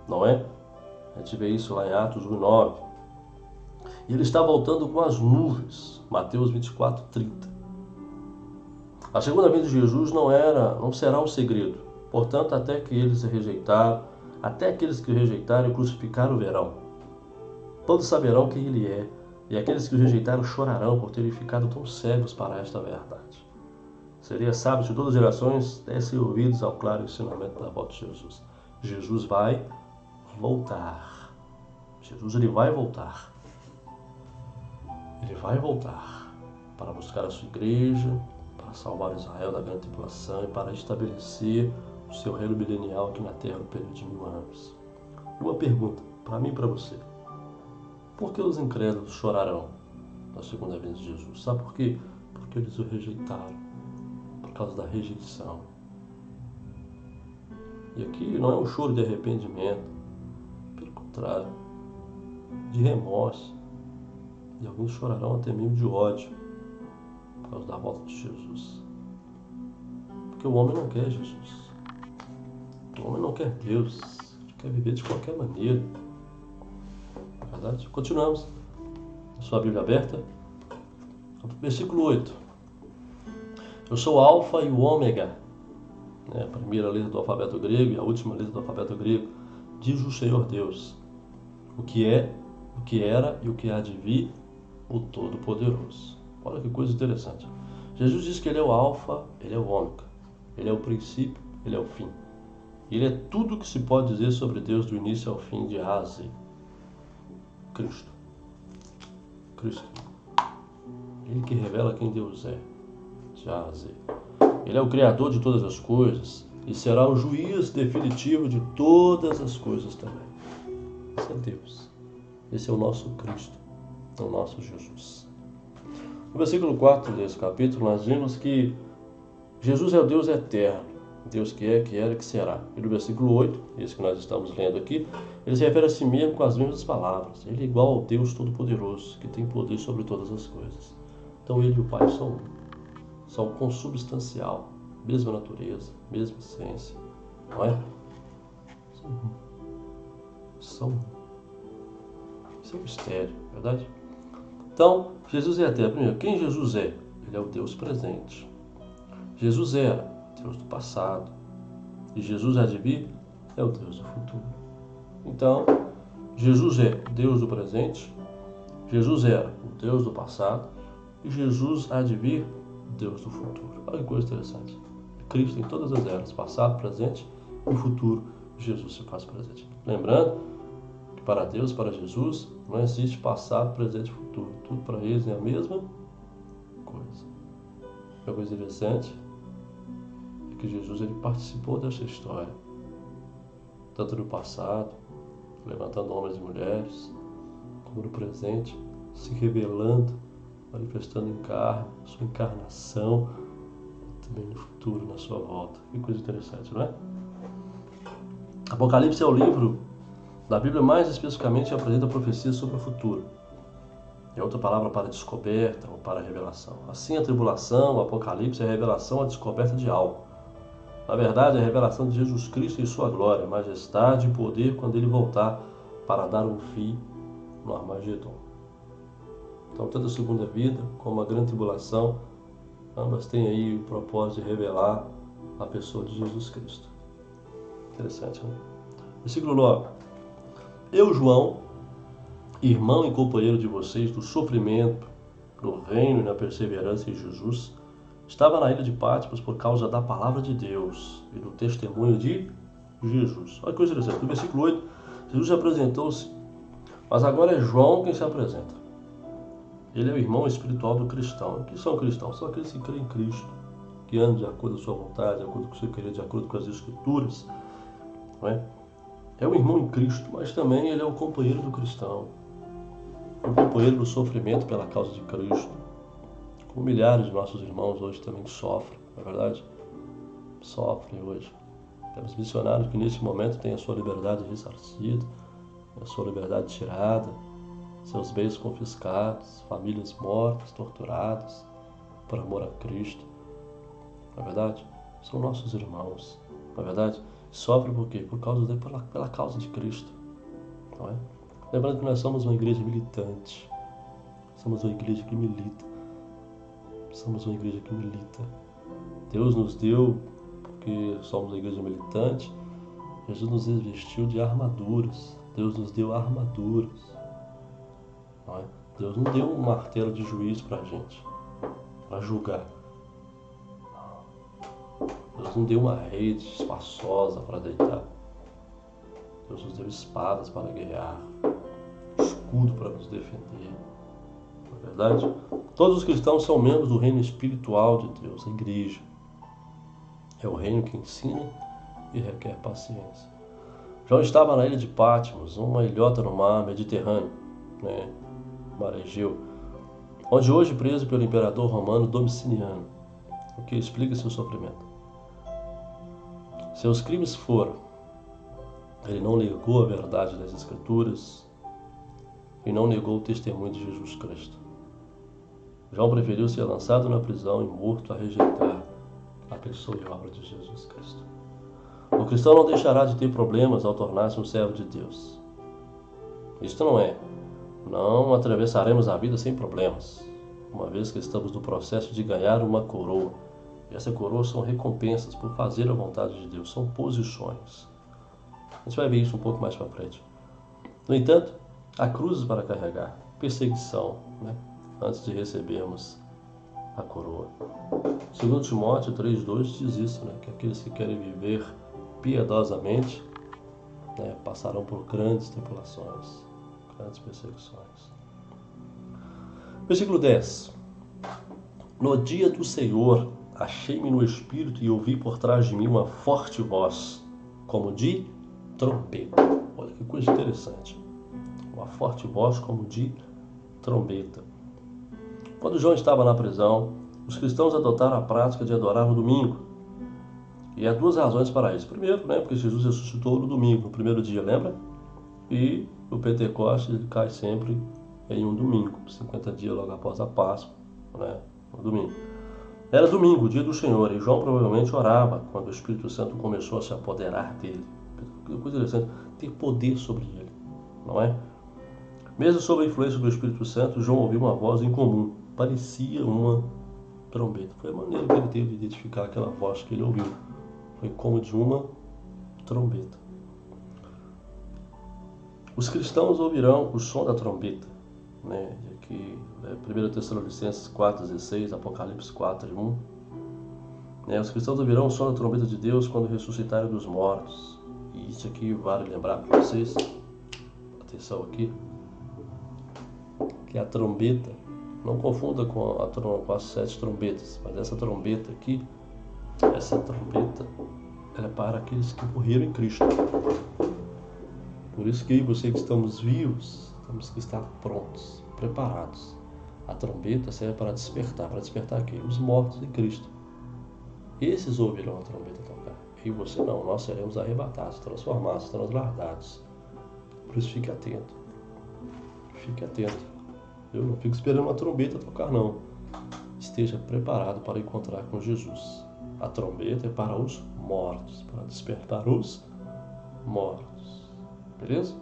não é? A gente vê isso lá em Atos 1:9. E ele está voltando com as nuvens. Mateus 24:30. A segunda vinda de Jesus não será um segredo. Portanto, até aqueles que o rejeitaram e crucificaram verão. Todos saberão quem ele é, e aqueles que o rejeitaram chorarão por terem ficado tão cegos para esta verdade. Seria sábio se todas as gerações dessem ouvidos ao claro ensinamento da volta de Jesus. Jesus vai voltar. Jesus, ele vai voltar. Ele vai voltar para buscar a sua igreja, para salvar Israel da grande tribulação e para estabelecer o seu reino milenial aqui na terra no período de 1000 anos. E uma pergunta para mim e para você. Por que os incrédulos chorarão na segunda vinda de Jesus? Sabe por quê? Porque eles o rejeitaram, por causa da rejeição. E aqui não é um choro de arrependimento, pelo contrário, de remorso. E alguns chorarão até mesmo de ódio, por causa da volta de Jesus. Porque o homem não quer Jesus. O homem não quer Deus. Ele quer viver de qualquer maneira. Verdade? Continuamos. A sua Bíblia aberta. Versículo 8. Eu sou o Alfa e o Ômega. A primeira letra do alfabeto grego e a última letra do alfabeto grego. Diz o Senhor Deus. O que é, o que era e o que há de vir, o Todo-Poderoso. Olha que coisa interessante. Jesus diz que ele é o Alfa, ele é o Ômega. Ele é o princípio, ele é o fim. Ele é tudo o que se pode dizer sobre Deus do início ao fim, de A a Z. Cristo. Ele que revela quem Deus é. de A a Z. Ele é o Criador de todas as coisas e será o juiz definitivo de todas as coisas também. Esse é Deus. Esse é o nosso Cristo, é o nosso Jesus. No versículo 4 desse capítulo, nós vimos que Jesus é o Deus eterno, Deus que é, que era e que será. E no versículo 8, esse que nós estamos lendo aqui, ele se refere a si mesmo com as mesmas palavras. Ele é igual ao Deus Todo-Poderoso, que tem poder sobre todas as coisas. Então ele e o Pai são consubstancial, mesma natureza, mesma essência, não é? São. Isso é um mistério, verdade? Então, Jesus é eterno. Primeiro, quem Jesus é? Ele é o Deus presente. Jesus era Deus do passado. E Jesus há de vir é o Deus do futuro. Então, Jesus é Deus do presente. Jesus era o Deus do passado. E Jesus há de vir Deus do futuro. Olha que coisa interessante. Cristo em todas as eras, passado, presente e futuro, Jesus se faz presente. Lembrando que para Deus, para Jesus, não existe passado, presente e futuro. Tudo para eles é a mesma coisa. A coisa interessante é que Jesus ele participou dessa história, tanto no passado, levantando homens e mulheres, como no presente, se revelando, manifestando em carne, sua encarnação, também no futuro, na sua volta. Que coisa interessante, não é? Apocalipse é o livro da Bíblia mais especificamente apresenta profecias sobre o futuro. É outra palavra para descoberta ou para revelação. Assim, a tribulação, o Apocalipse, é a revelação, a descoberta de algo. Na verdade, é a revelação de Jesus Cristo em sua glória, majestade e poder quando ele voltar para dar um fim no Armagedon. Então, tanto a segunda vida como a grande tribulação, ambas têm aí o propósito de revelar a pessoa de Jesus Cristo. Interessante, né? Versículo 9. Eu, João, irmão e companheiro de vocês do sofrimento, do reino e na perseverança em Jesus, estava na ilha de Patmos por causa da palavra de Deus e do testemunho de Jesus. Olha que coisa interessante. No versículo 8, Jesus apresentou-se, mas agora é João quem se apresenta. Ele é o irmão espiritual do cristão. O que são cristãos? São aqueles que creem em Cristo, que andam de acordo com a sua vontade, de acordo com o seu querer, de acordo com as Escrituras. Não é? É o irmão em Cristo, mas também ele é o companheiro do cristão. O companheiro do sofrimento pela causa de Cristo. Como milhares de nossos irmãos hoje também sofrem, não é verdade? Sofrem hoje. Temos missionários que nesse momento têm a sua liberdade ressarcida, a sua liberdade tirada, seus bens confiscados, famílias mortas, torturadas, por amor a Cristo. Não é verdade? São nossos irmãos, não é verdade? Sofrem por quê? Pela causa de Cristo, não é? Lembrando que nós somos uma igreja militante, somos uma igreja que milita, somos uma igreja que milita. Deus nos deu, porque somos uma igreja militante, Jesus nos revestiu de armaduras, Deus nos deu armaduras, não é? Deus não deu um martelo de juiz para a gente, para julgar. Deus não deu uma rede espaçosa para deitar. Deus nos deu espadas para guerrear, escudo para nos defender. Não é verdade? Todos os cristãos são membros do reino espiritual de Deus, a igreja. É o reino que ensina e requer paciência. João estava na ilha de Patmos, uma ilhota no mar Mediterrâneo, né? Mar Egeu, onde hoje preso pelo imperador romano Domiciano, o que explica seu sofrimento. Seus crimes foram: ele não negou a verdade das Escrituras e não negou o testemunho de Jesus Cristo. João preferiu ser lançado na prisão e morto a rejeitar a pessoa e a obra de Jesus Cristo. O cristão não deixará de ter problemas ao tornar-se um servo de Deus. Isto não atravessaremos a vida sem problemas, uma vez que estamos no processo de ganhar uma coroa. E essa coroa são recompensas por fazer a vontade de Deus, são posições. A gente vai ver isso um pouco mais para frente. No entanto, há cruzes para carregar, perseguição, né? Antes de recebermos a coroa. 2 Timóteo 3,2 diz isso, né? Que aqueles que querem viver piedosamente, né, passarão por grandes tribulações, grandes perseguições. Versículo 10. No dia do Senhor, achei-me no espírito e ouvi por trás de mim uma forte voz, como de trombeta. Olha que coisa interessante. Uma forte voz como de trombeta. Quando João estava na prisão, os cristãos adotaram a prática de adorar no domingo. E há duas razões para isso. Primeiro, porque Jesus ressuscitou no domingo, no primeiro dia, lembra? E o Pentecostes ele cai sempre em um domingo, 50 dias logo após a Páscoa, no domingo. Era domingo, o dia do Senhor, e João provavelmente orava quando o Espírito Santo começou a se apoderar dele. Que coisa interessante, ter poder sobre ele, não é? Mesmo sob a influência do Espírito Santo, João ouviu uma voz incomum, parecia uma trombeta. Foi a maneira que ele teve de identificar aquela voz que ele ouviu. Foi como de uma trombeta. Os cristãos ouvirão o som da trombeta, aqui, 1 Tessalonicenses 4,16, Apocalipse 4,1. Os cristãos ouvirão o som da trombeta de Deus quando ressuscitarem dos mortos. E isso aqui vale lembrar para vocês, atenção aqui, que a trombeta, não confunda com as 7 trombetas, mas essa trombeta aqui, ela é para aqueles que morreram em Cristo. Por isso que você que estamos vivos, temos que estar prontos, preparados. A trombeta serve para despertar quem? Os mortos em Cristo. Esses ouvirão a trombeta tocar. E você não, nós seremos arrebatados, transformados, translardados. Por isso fique atento. Fique atento. Eu não fico esperando uma trombeta tocar, não. Esteja preparado para encontrar com Jesus. A trombeta é para os mortos, para despertar os mortos. Beleza?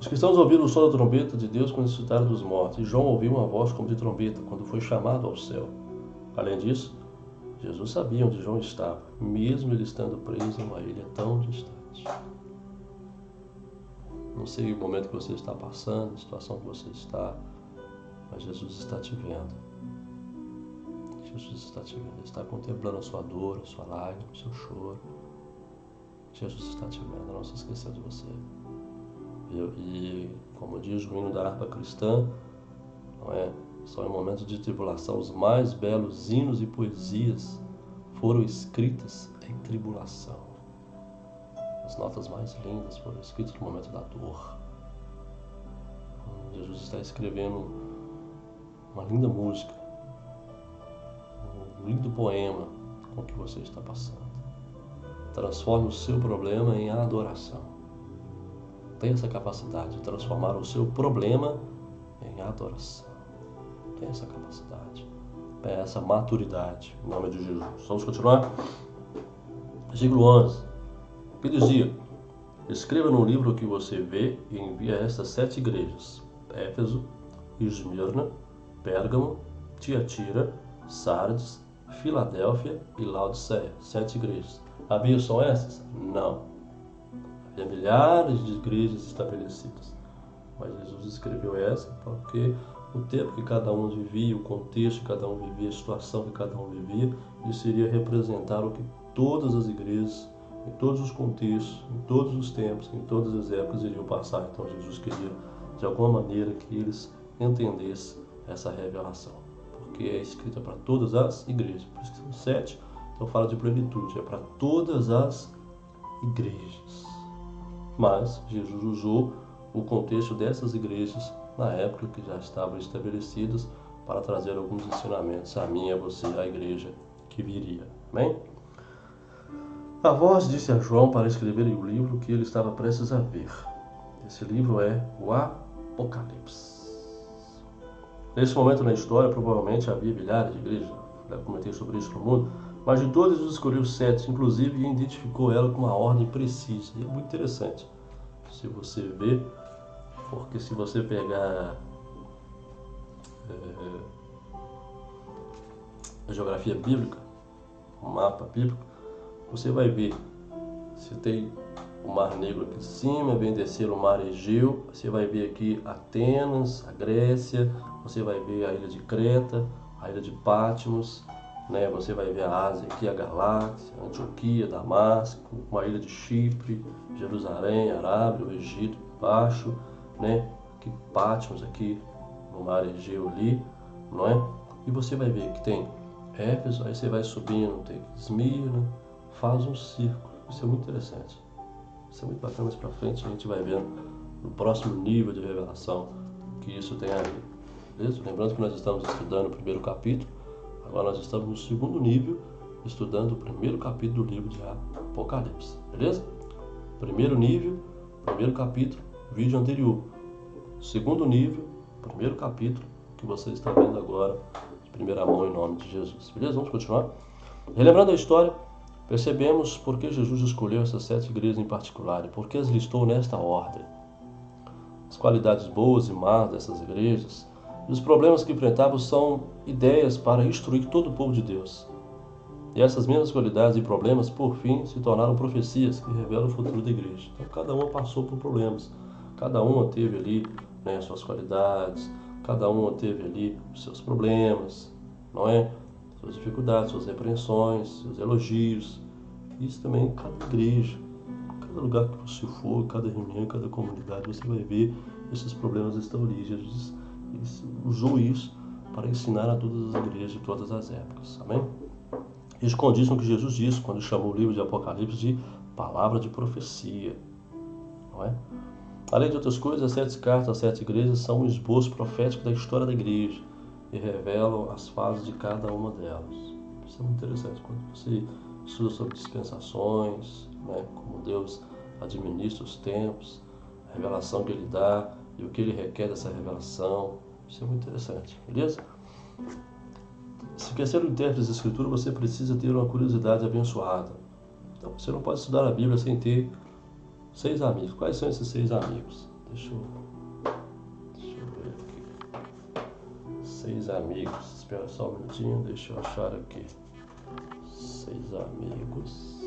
Os cristãos ouviram o som da trombeta de Deus quando ressuscitaram dos mortos. E João ouviu uma voz como de trombeta quando foi chamado ao céu. Além disso, Jesus sabia onde João estava, mesmo ele estando preso em uma ilha tão distante. Não sei o momento que você está passando, a situação que você está, mas Jesus está te vendo. Jesus está te vendo, Ele está contemplando a sua dor, a sua lágrima, o seu choro. Jesus está te vendo, não se esqueça de você. E como diz o hino da harpa cristã, só em momentos de tribulação os mais belos hinos e poesias foram escritas em tribulação. As notas mais lindas foram escritas no momento da dor. Jesus está escrevendo uma linda música, um lindo poema com o que você está passando. Transforme o seu problema em adoração. Tenha essa capacidade de transformar o seu problema em adoração. Tenha essa capacidade. Tenha essa maturidade. Em nome de Jesus. Vamos continuar? Versículo 11. Que dizia: escreva no livro o que você vê e envie a estas 7 igrejas: Éfeso, Esmirna, Pérgamo, Tiatira, Sardes, Filadélfia e Laodiceia. 7 igrejas. Havia só essas? Não. Havia milhares de igrejas estabelecidas. Mas Jesus escreveu essa porque o tempo que cada um vivia, o contexto que cada um vivia, a situação que cada um vivia, isso iria representar o que todas as igrejas, em todos os contextos, em todos os tempos, em todas as épocas iriam passar. Então Jesus queria, de alguma maneira, que eles entendessem essa revelação. Porque é escrita para todas as igrejas. Por isso que são 7. Então fala de plenitude, é para todas as igrejas. Mas Jesus usou o contexto dessas igrejas na época que já estavam estabelecidas para trazer alguns ensinamentos a mim e a você, a igreja que viria. Amém? A voz disse a João para escrever o livro que ele estava prestes a ver. Esse livro é o Apocalipse. Nesse momento na história, provavelmente havia milhares de igrejas, já comentei sobre isso no mundo, mas de todas Jesus escolheu 7, inclusive, e identificou ela com uma ordem precisa. E é muito interessante, se você ver, porque se você pegar a geografia bíblica, o mapa bíblico, você vai ver se tem o Mar Negro aqui em cima, vem descer o Mar Egeu, você vai ver aqui Atenas, a Grécia, você vai ver a ilha de Creta, a ilha de Patmos, você vai ver a Ásia aqui, a Galáxia, a Antioquia, Damasco, uma ilha de Chipre, Jerusalém, Arábia, o Egito embaixo, aqui Patmos aqui no Mar Egeu ali, E você vai ver que tem Éfeso, aí você vai subindo, tem Esmirna, faz um círculo. Isso é muito interessante. Isso é muito bacana, mais pra frente a gente vai vendo no próximo nível de revelação que isso tem a ver. Beleza? Lembrando que nós estamos estudando o primeiro capítulo, agora nós estamos no segundo nível, estudando o primeiro capítulo do livro de Apocalipse. Beleza? Primeiro nível, primeiro capítulo, vídeo anterior. Segundo nível, primeiro capítulo, que você está vendo agora, de primeira mão, em nome de Jesus. Beleza? Vamos continuar? Relembrando a história, percebemos por que Jesus escolheu essas 7 igrejas em particular e por que as listou nesta ordem. As qualidades boas e más dessas igrejas e os problemas que enfrentavam são ideias para instruir todo o povo de Deus. E essas mesmas qualidades e problemas, por fim, se tornaram profecias que revelam o futuro da igreja. Então, cada uma passou por problemas. Cada uma teve ali, né, suas qualidades, cada uma teve ali os seus problemas, não é? Suas dificuldades, suas repreensões, seus elogios. Isso também em cada igreja, cada lugar que você for, cada reunião, cada comunidade, você vai ver esses problemas estão ali. Jesus usou isso para ensinar a todas as igrejas de todas as épocas. Amém? Isso condiz com o que Jesus disse quando chamou o livro de Apocalipse de palavra de profecia. Não é? Além de outras coisas, as 7 cartas às 7 igrejas são um esboço profético da história da igreja e revelam as fases de cada uma delas. Isso é muito interessante quando você estuda sobre dispensações, né, como Deus administra os tempos, a revelação que Ele dá e o que Ele requer dessa revelação. Isso é muito interessante, beleza? Se quer ser um intérprete da Escritura, você precisa ter uma curiosidade abençoada. Então, você não pode estudar a Bíblia sem ter 6 amigos. Quais são esses 6 amigos? Deixa eu ver aqui. 6 amigos. Espera só um minutinho, deixa eu achar aqui. 6 amigos.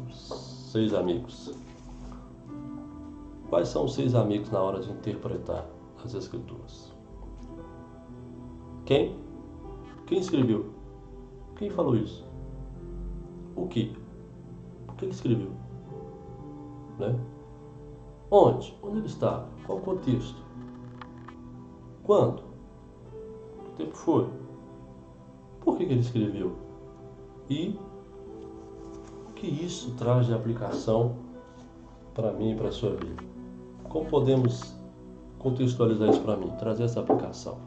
6 amigos. Quais são os 6 amigos na hora de interpretar as Escrituras? Quem? Quem escreveu? Quem falou isso? O que? Quem escreveu? Né? Onde? Onde ele estava? Qual o contexto? Quando? Que tempo foi? Por que ele escreveu? E o que isso traz de aplicação para mim e para a sua vida? Como podemos contextualizar isso para mim? Trazer essa aplicação.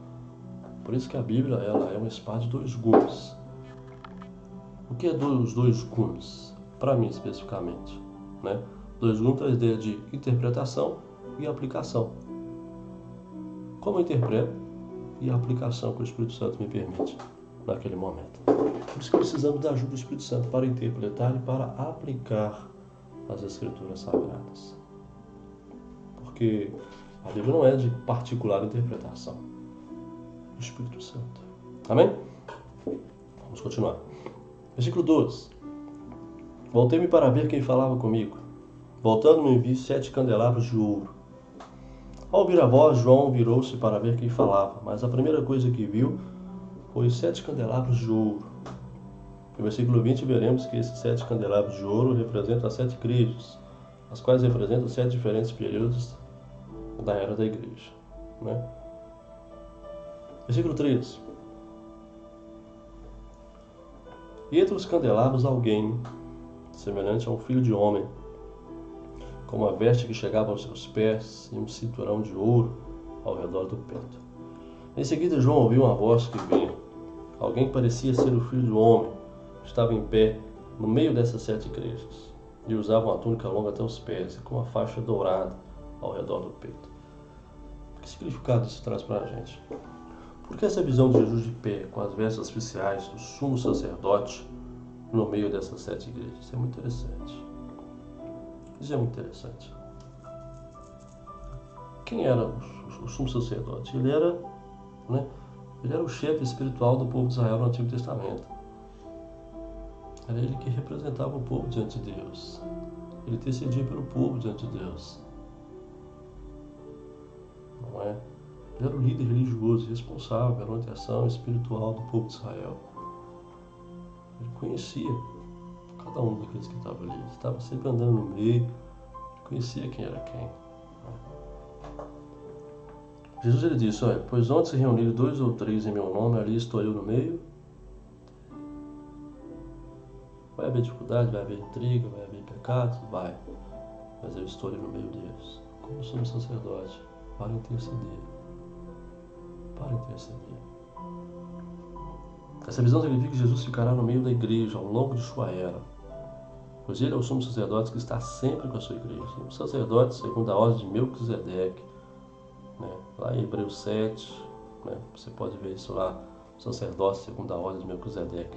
Por isso que a Bíblia ela é uma espada de 2 gumes. O que é os 2 gumes? Para mim, especificamente. Né? 2 gumes traz a ideia de interpretação e aplicação. Como eu interpreto e a aplicação que o Espírito Santo me permite naquele momento. Por isso que precisamos da ajuda do Espírito Santo para interpretar e para aplicar as Escrituras Sagradas. Porque a Bíblia não é de particular interpretação. O Espírito Santo. Amém? Vamos continuar. Versículo 12. Voltei-me para ver quem falava comigo. Voltando-me, vi 7 candelabros de ouro. Ao ouvir a voz, João virou-se para ver quem falava, mas a primeira coisa que viu foi 7 candelabros de ouro. No versículo 20 veremos que esses 7 candelabros de ouro representam as 7 igrejas, as quais representam 7 diferentes períodos da era da igreja. Né? Versículo 13. E entre os candelabros alguém, semelhante a um filho de homem, com uma veste que chegava aos seus pés e um cinturão de ouro ao redor do peito. Em seguida João ouviu uma voz que vinha. Alguém que parecia ser o filho do homem estava em pé no meio dessas 7 igrejas e usava uma túnica longa até os pés e com uma faixa dourada ao redor do peito. Que significado isso traz para a gente? Porque essa visão de Jesus de pé, com as vestes oficiais do sumo sacerdote, no meio dessas 7 igrejas? Isso é muito interessante. Isso é muito interessante. Quem era o sumo sacerdote? Ele era o chefe espiritual do povo de Israel no Antigo Testamento. Era ele que representava o povo diante de Deus. Ele intercedia pelo povo diante de Deus. Não é? Ele era o líder religioso, responsável pela orientação espiritual do povo de Israel. Ele conhecia cada um daqueles que estavam ali. Ele estava sempre andando no meio, ele conhecia quem era quem. Jesus ele disse, olha, pois onde se reunirem 2 ou 3 em meu nome, ali estou eu no meio. Vai haver dificuldade, vai haver intriga, vai haver pecados, vai. Mas eu estou ali no meio deles, como sumo sacerdote, para interceder. Para interceder. Essa visão significa que Jesus ficará no meio da igreja ao longo de sua era, pois ele é o sumo sacerdote que está sempre com a sua igreja. O sacerdote segundo a ordem de Melquisedeque, né? Lá em Hebreus 7, né? Você pode ver isso lá, o sacerdócio segundo a ordem de Melquisedeque.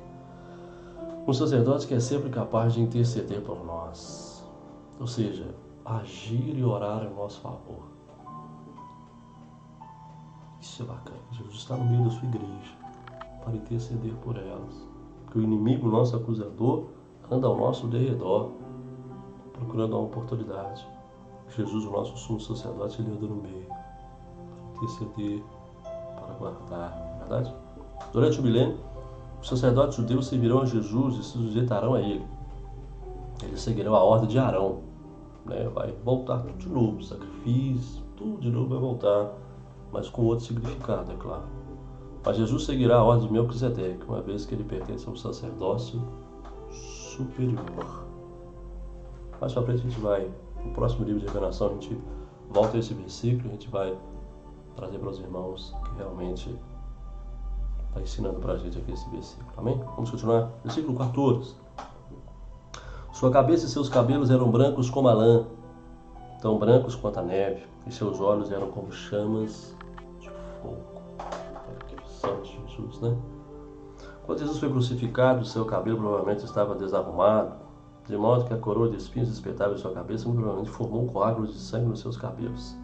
Um sacerdote que é sempre capaz de interceder por nós, ou seja, agir e orar em nosso favor. Isso é bacana. Jesus está no meio da sua igreja para interceder por elas. Porque o inimigo, nosso acusador, anda ao nosso derredor, procurando uma oportunidade. Jesus, o nosso sumo sacerdote, ele anda no meio para interceder, para guardar. Verdade? Durante o milênio, os sacerdotes judeus servirão a Jesus e se sujeitarão a ele. Eles seguirão a ordem de Arão, né? Vai voltar tudo de novo, sacrifício, tudo de novo vai voltar, mas com outro significado, é claro. Mas Jesus seguirá a ordem de Melquisedeque, uma vez que ele pertence ao sacerdócio superior. Mais pra frente a gente vai, no próximo livro de Revelação, a gente volta a esse versículo e a gente vai trazer para os irmãos que realmente está ensinando para a gente aqui esse versículo. Amém? Vamos continuar. Versículo 14. Sua cabeça e seus cabelos eram brancos como a lã, tão brancos quanto a neve, e seus olhos eram como chamas de fogo. Que são de Jesus, né? Quando Jesus foi crucificado, seu cabelo provavelmente estava desarrumado, de modo que a coroa de espinhos espetava em sua cabeça muito provavelmente formou um coágulo de sangue nos seus cabelos.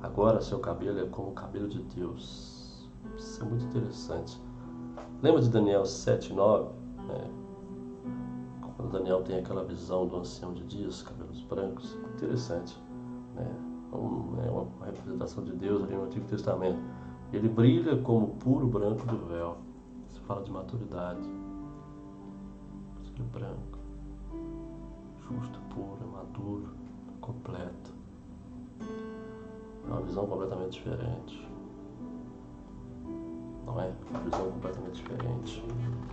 Agora seu cabelo é como o cabelo de Deus. Isso é muito interessante. Lembra de Daniel 7:9? Quando Daniel tem aquela visão do ancião de dias, cabelos brancos, interessante, né? É uma representação de Deus ali no Antigo Testamento. Ele brilha como o puro branco do véu. Isso fala de maturidade. Ele é branco, justo, puro, maduro, completo. É uma visão completamente diferente. Não é? Uma visão completamente diferente.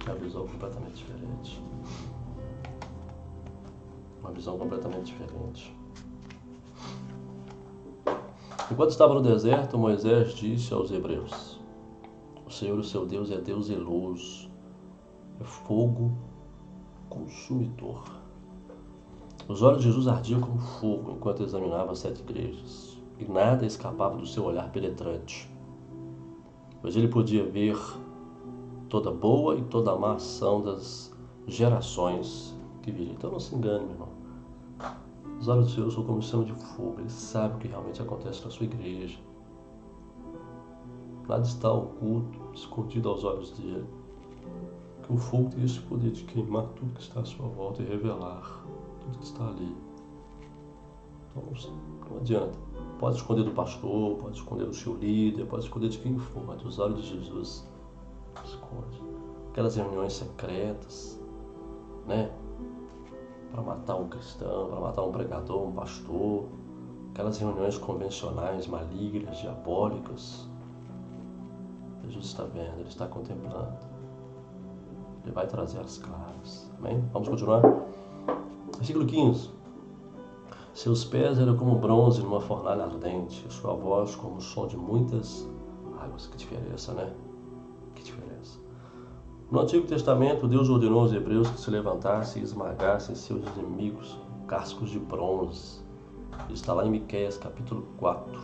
É uma visão completamente diferente. Uma visão completamente diferente. Enquanto estava no deserto, Moisés disse aos hebreus: o Senhor, o seu Deus, é Deus zeloso, é fogo consumidor. Os olhos de Jesus ardiam como fogo enquanto examinava as 7 igrejas, e nada escapava do seu olhar penetrante, pois ele podia ver toda boa e toda má ação das gerações que viriam. Então não se engane, meu irmão. Os olhos de Deus são como chama de fogo. Ele sabe o que realmente acontece na sua igreja. Nada está oculto, escondido aos olhos dele. Porque o fogo tem esse poder de queimar tudo que está à sua volta e revelar tudo que está ali. Então não adianta. Pode esconder do pastor, pode esconder do seu líder, pode esconder de quem for, mas os olhos de Jesus esconde. Aquelas reuniões secretas, né? Para matar um cristão, para matar um pregador, um pastor, aquelas reuniões convencionais, malignas, diabólicas. Jesus está vendo, Ele está contemplando. Ele vai trazer as claras. Amém? Vamos continuar? Versículo 15. Seus pés eram como bronze numa fornalha ardente, e sua voz como o som de muitas águas. Que diferença, né? Que diferença. No Antigo Testamento, Deus ordenou aos hebreus que se levantassem e esmagassem seus inimigos, cascos de bronze. Isso está lá em Miqueias, capítulo 4.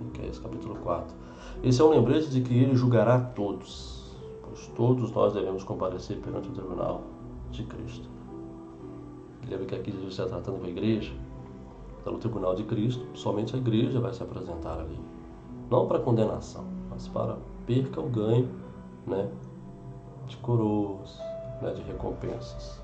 Miqueias, capítulo 4. Esse é um lembrete de que ele julgará todos, pois todos nós devemos comparecer perante o tribunal de Cristo. Lembra que aqui Jesus está tratando com a igreja? Está no tribunal de Cristo, somente a igreja vai se apresentar ali. Não para condenação, mas para perca ou ganho, né? De coroas, né, de recompensas.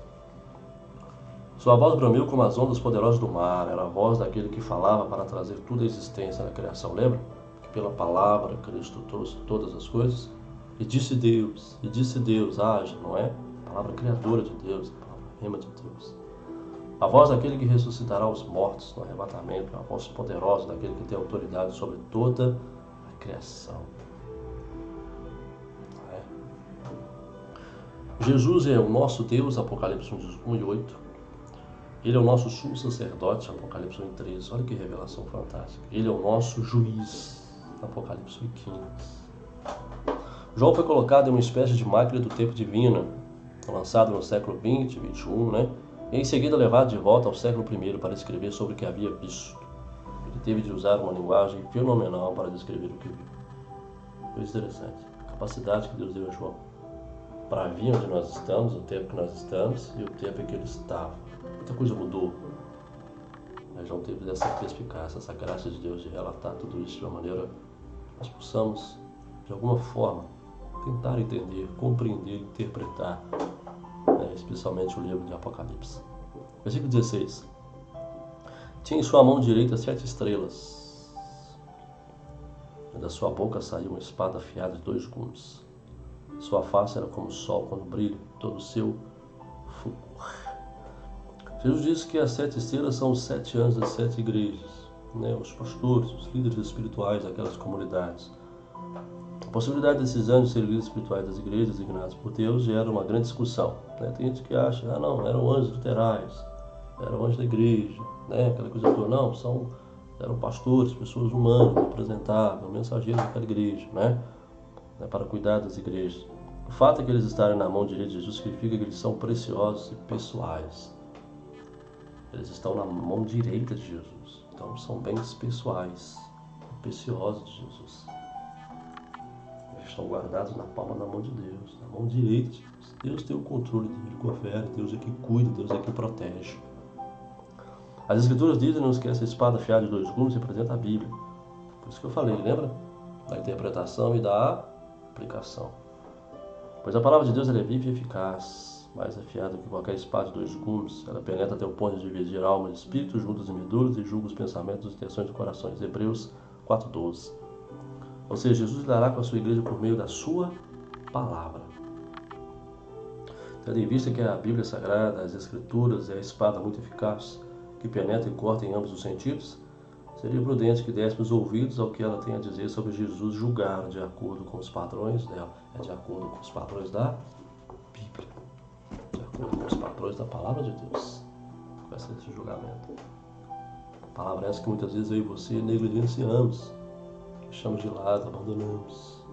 Sua voz bramiu como as ondas poderosas do mar, era a voz daquele que falava para trazer tudo à existência na criação. Lembra? Que pela palavra Cristo trouxe todas as coisas. E disse Deus, haja, não é? A palavra criadora de Deus, a palavra rema de Deus. A voz daquele que ressuscitará os mortos no arrebatamento, a voz poderosa daquele que tem autoridade sobre toda a criação. Jesus é o nosso Deus, Apocalipse 1 e 8. Ele é o nosso sumo sacerdote, Apocalipse 1 e 13. Olha que revelação fantástica. Ele é o nosso juiz, Apocalipse 1 e 15. João foi colocado em uma espécie de máquina do tempo divina, lançado no século 20, 21, né? E em seguida levado de volta ao século I para escrever sobre o que havia visto. Ele teve de usar uma linguagem fenomenal para descrever o que viu. Coisa interessante. A capacidade que Deus deu a João para vir onde nós estamos, o tempo que nós estamos e o tempo em que ele estava. Muita coisa mudou. Mas João teve essa perspicácia, essa graça de Deus de relatar tudo isso de uma maneira que nós possamos, de alguma forma, tentar entender, compreender, interpretar, especialmente o livro de Apocalipse. Versículo 16. Tinha em sua mão direita 7 estrelas. E da sua boca saiu uma espada afiada de 2 gumes. Sua face era como o sol quando brilha, todo o seu fulgor. Jesus disse que as 7 estrelas são os 7 anos das 7 igrejas, os pastores, os líderes espirituais daquelas comunidades. A possibilidade desses anjos serem líderes espirituais das igrejas designados por Deus gera uma grande discussão. Tem gente que acha, não, eram anjos literais, eram anjos da igreja, aquela coisa toda. Não, eram pastores, pessoas humanas, representavam, mensageiros daquela igreja, para cuidar das igrejas. O fato é que eles estarem na mão direita de Jesus significa que eles são preciosos e pessoais. Eles estão na mão direita de Jesus, então são bens pessoais, preciosos de Jesus. Estão guardados na palma da mão de Deus, na mão direita de Deus. Deus tem o controle, Ele confere, Deus é que cuida, Deus é que protege. As Escrituras dizem-nos que essa espada afiada de 2 gumes representa a Bíblia. Por isso que eu falei, lembra? Da interpretação e da aplicação. Pois a palavra de Deus é viva e eficaz, mais afiada que qualquer espada de 2 gumes. Ela penetra até o ponto de dividir alma e espírito, juntas e medulas, e julga os pensamentos e intenções do coração. Hebreus 4:12. Ou seja, Jesus lidará com a sua igreja por meio da sua palavra. Tendo em vista que a Bíblia Sagrada, as Escrituras, é a espada muito eficaz, que penetra e corta em ambos os sentidos, seria prudente que dessemos ouvidos ao que ela tem a dizer sobre Jesus julgar de acordo com os padrões dela. É de acordo com os padrões da Bíblia. De acordo com os padrões da palavra de Deus. Vai ser esse julgamento. A palavra é essa que muitas vezes eu e você negligenciamos. Deixamos de lado, abandonamos.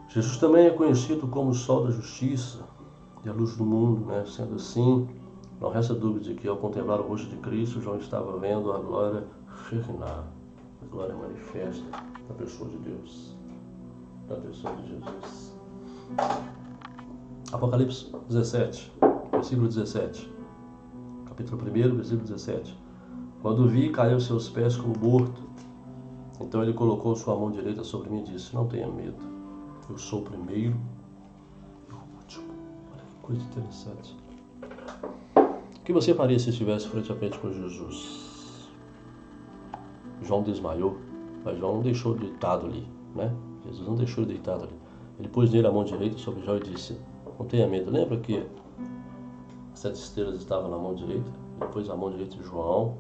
Jesus também é conhecido como o sol da justiça e a luz do mundo, Sendo assim, não resta dúvida de que ao contemplar o rosto de Cristo, João estava vendo a glória Shekhinah, a glória manifesta da pessoa de Deus, da pessoa de Jesus. Apocalipse 17, versículo 17. Capítulo 1, versículo 17. Quando vi, caiu aos seus pés como morto. Então ele colocou sua mão direita sobre mim e disse: não tenha medo, eu sou o primeiro e o último. Olha que coisa interessante. O que você faria se estivesse frente a frente com Jesus? João desmaiou, mas João não deixou ele deitado ali, Jesus não deixou ele deitado ali. Ele pôs nele a mão direita sobre João e disse: não tenha medo. Lembra que as 7 estrelas estavam na mão direita? Ele pôs a mão direita de João.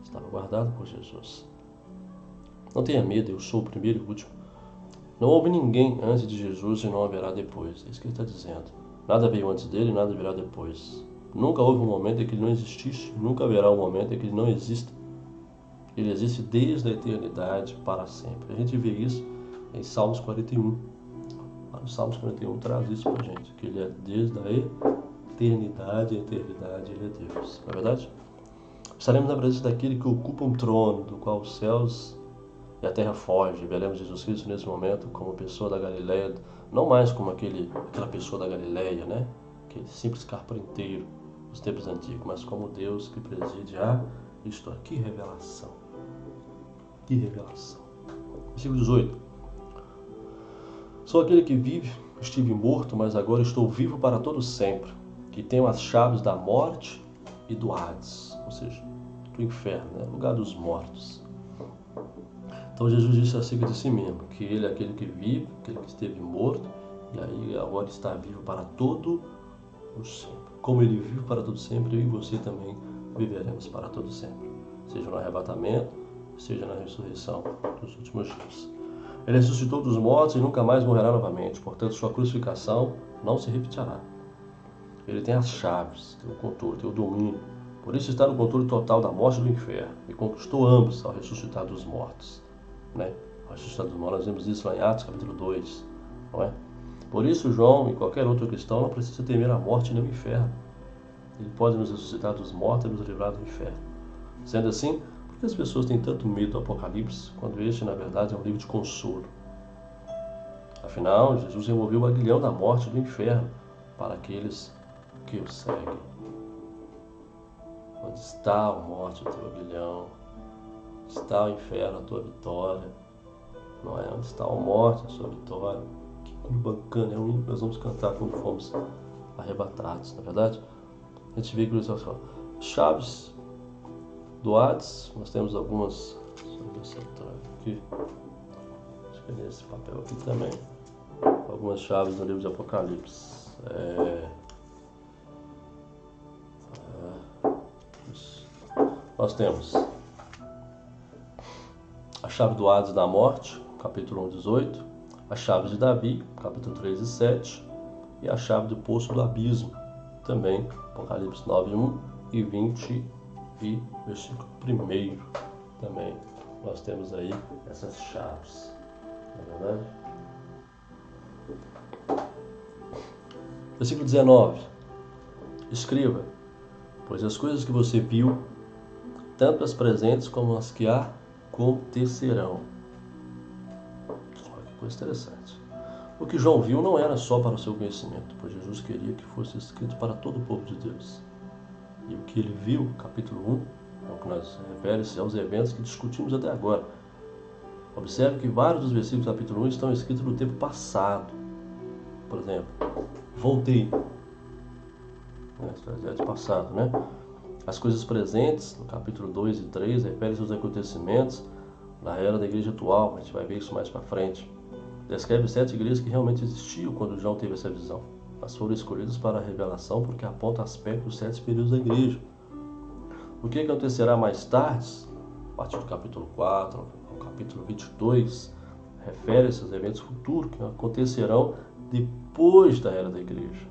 Estava guardado por Jesus. Não tenha medo, eu sou o primeiro e o último. Não houve ninguém antes de Jesus e não haverá depois. É isso que ele está dizendo. Nada veio antes dele e nada virá depois. Nunca houve um momento em que ele não existisse. Nunca haverá um momento em que ele não exista. Ele existe desde a eternidade para sempre. A gente vê isso em Salmos 41. Lá no Salmos 41 traz isso para a gente. Que ele é desde a eternidade, ele é Deus. Não é verdade? Estaremos na presença daquele que ocupa um trono, do qual os céus e a terra fogem. Veremos Jesus Cristo nesse momento como pessoa da Galileia, não mais como aquela pessoa da Galileia, aquele simples carpinteiro dos tempos antigos, mas como Deus que preside a história. Que revelação! Que revelação! Versículo 18. Sou aquele que vive, estive morto, mas agora estou vivo para todo sempre, que tenho as chaves da morte e do Hades, ou seja, do inferno, lugar dos mortos. Então Jesus disse acerca de si mesmo, que ele é aquele que vive, aquele que esteve morto, e aí agora está vivo para todo por sempre. Como ele vive para todo sempre, eu e você também viveremos para todo sempre. Seja no arrebatamento, seja na ressurreição dos últimos dias. Ele ressuscitou dos mortos e nunca mais morrerá novamente. Portanto, sua crucificação não se repetirá. Ele tem as chaves, tem o controle, tem o domínio. Por isso está no controle total da morte e do inferno. E conquistou ambos ao ressuscitar dos mortos. Né? Ao ressuscitar dos mortos, nós vemos isso lá em Atos capítulo 2. Não é? Por isso, João e qualquer outro cristão não precisa temer a morte nem o inferno. Ele pode nos ressuscitar dos mortos e nos livrar do inferno. Sendo assim, por que as pessoas têm tanto medo do Apocalipse, quando este, na verdade, é um livro de consolo? Afinal, Jesus removeu o aguilhão da morte e do inferno para aqueles que o seguem. Onde está a morte, o teu aguilhão? Onde está o inferno, a tua vitória? Não é? Onde está a morte, a sua vitória? Que bacana, é um hino que nós vamos cantar quando formos arrebatados, na verdade? A gente vê que eles falam, chaves do Hades, nós temos algumas, deixa eu ver se eu trago aqui, acho que é nesse papel aqui também, algumas chaves no livro de Apocalipse. Nós temos a chave do Hades da morte, capítulo 1, 18, a chave de Davi, capítulo 3 e 7, e a chave do poço do abismo, também, Apocalipse 9, 1 e 20 e versículo 1 também. Nós temos aí essas chaves, não é verdade? Versículo 19. Escreva, pois as coisas que você viu, tanto as presentes como as que acontecerão. Olha que coisa interessante. O que João viu não era só para o seu conhecimento, pois Jesus queria que fosse escrito para todo o povo de Deus. E o que ele viu, capítulo 1, é o que nós refere-se aos eventos que discutimos até agora. Observe que vários dos versículos do capítulo 1 estão escritos no tempo passado. Por exemplo, voltei. Essa é de passado, né? As coisas presentes, no capítulo 2 e 3, referem-se aos acontecimentos da era da igreja atual. A gente vai ver isso mais para frente. Descreve 7 igrejas que realmente existiam quando João teve essa visão. Mas foram escolhidas para a revelação porque aponta aspectos dos 7 períodos da igreja. O que acontecerá mais tarde, a partir do capítulo 4 ao capítulo 22, refere-se aos eventos futuros que acontecerão depois da era da igreja.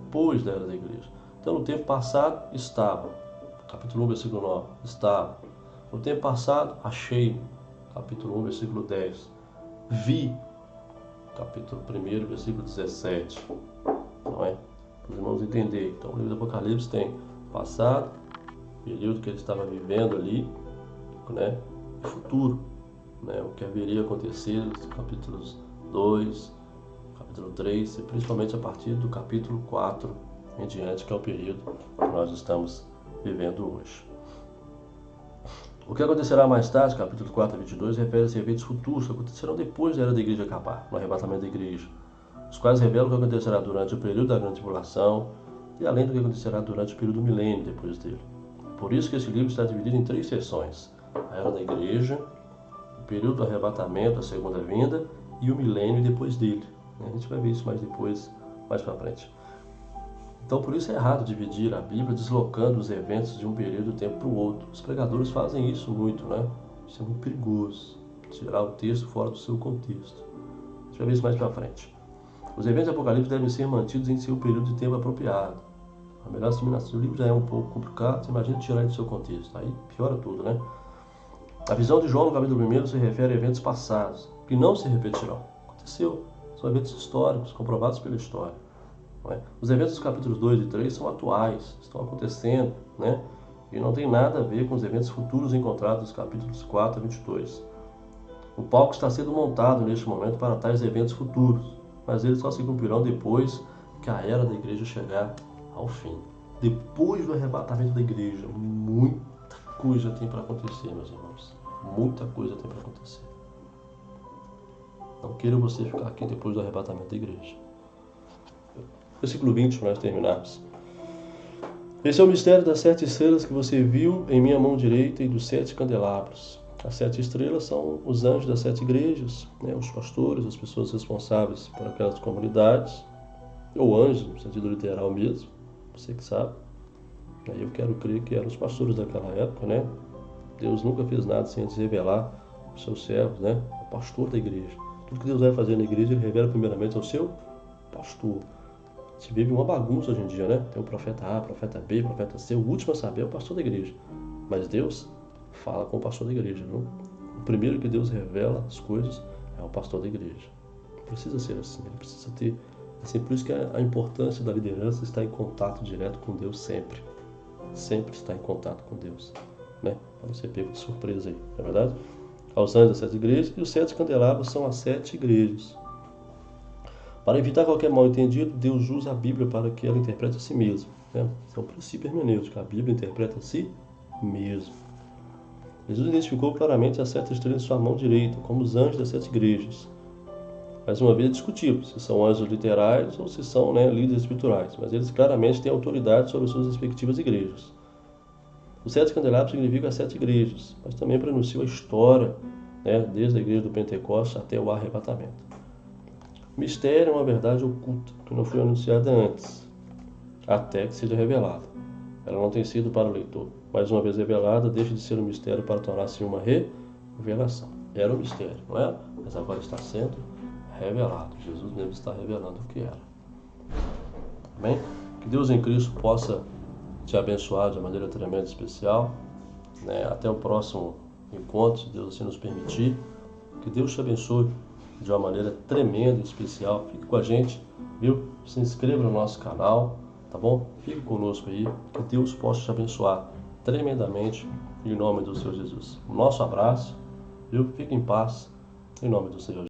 Depois da era da igreja. Então, no tempo passado, estava. Capítulo 1, versículo 9. Estava. No tempo passado, achei. Capítulo 1, versículo 10. Vi. Capítulo 1, versículo 17. Não é? Para os irmãos entenderem. Então, o livro do Apocalipse tem passado, período que ele estava vivendo ali, né? E futuro, né? O que haveria acontecer nos capítulos 2, capítulo 3, e principalmente a partir do capítulo 4 em diante, que é o período que nós estamos vivendo hoje. O que acontecerá mais tarde, capítulo 4 a 22, refere-se a eventos futuros que acontecerão depois da era da igreja acabar, no arrebatamento da igreja, os quais revelam o que acontecerá durante o período da grande tribulação e além do que acontecerá durante o período do milênio depois dele. Por isso que esse livro está dividido em 3 seções: a era da igreja, o período do arrebatamento, a segunda vinda, e o milênio depois dele. A gente vai ver isso mais depois, mais para frente. Então, por isso é errado dividir a Bíblia deslocando os eventos de um período do tempo para o outro. Os pregadores fazem isso muito, né? Isso é muito perigoso, tirar o texto fora do seu contexto. A gente vai ver isso mais para frente. Os eventos de Apocalipse devem ser mantidos em seu período de tempo apropriado. A melhor disseminação do livro já é um pouco complicado, você imagina tirar ele do seu contexto. Aí piora tudo, né? A visão de João no capítulo 1 se refere a eventos passados, que não se repetirão. Aconteceu. São eventos históricos, comprovados pela história. Os eventos dos capítulos 2 e 3 são atuais, estão acontecendo, né? E não tem nada a ver com os eventos futuros encontrados nos capítulos 4 a 22. O palco está sendo montado neste momento para tais eventos futuros, mas eles só se cumprirão depois que a era da igreja chegar ao fim. Depois do arrebatamento da igreja, muita coisa tem para acontecer, meus irmãos. Muita coisa tem para acontecer. Não queira você ficar aqui depois do arrebatamento da igreja. Versículo 20, para nós terminarmos. Esse é o mistério das 7 estrelas que você viu em minha mão direita e dos 7 candelabros. As 7 estrelas são os anjos das 7 igrejas, né, os pastores, as pessoas responsáveis por aquelas comunidades. ou anjos, no sentido literal mesmo, você que sabe. Aí eu quero crer que eram os pastores daquela época, né? Deus nunca fez nada sem antes revelar os seus servos, né? O pastor da igreja. Tudo que Deus vai fazer na igreja, Ele revela primeiramente ao seu pastor. Se vive uma bagunça hoje em dia, né? Tem o profeta A, profeta B, profeta C. O último a saber é o pastor da igreja. Mas Deus fala com o pastor da igreja, não? O primeiro que Deus revela as coisas é o pastor da igreja. Precisa ser assim, ele precisa ter. Assim, por isso que a importância da liderança está em contato direto com Deus sempre. Sempre está em contato com Deus, né? Para não ser pego de surpresa aí, não é verdade? Aos anjos das 7 igrejas, e os 7 candelabros são as 7 igrejas. Para evitar qualquer mal entendido, Deus usa a Bíblia para que ela interprete a si mesma, né? Esse é um princípio hermenêutico, a Bíblia interpreta a si mesmo. Jesus identificou claramente as 7 estrelas em sua mão direita, como os anjos das 7 igrejas. Mais uma vez é discutível se são anjos literais ou se são, né, líderes espirituais, mas eles claramente têm autoridade sobre as suas respectivas igrejas. Os 7 candelabros significam as 7 igrejas, mas também pronunciam a história, né, desde a igreja do Pentecostes até o arrebatamento. O mistério é uma verdade oculta que não foi anunciada antes, até que seja revelada. Ela não tem sido para o leitor, mas uma vez revelada, deixa de ser um mistério para tornar-se uma revelação. Era um mistério, não era? Mas agora está sendo revelado. Jesus mesmo está revelando o que era. Amém? Que Deus em Cristo possa te abençoar de maneira tremenda e especial, né? Até o próximo encontro, se Deus assim nos permitir. Que Deus te abençoe de uma maneira tremenda e especial. Fique com a gente, viu? Se inscreva no nosso canal, tá bom? Fique conosco aí. Que Deus possa te abençoar tremendamente em nome do Senhor Jesus. Um nosso abraço, viu? Fique em paz em nome do Senhor Jesus.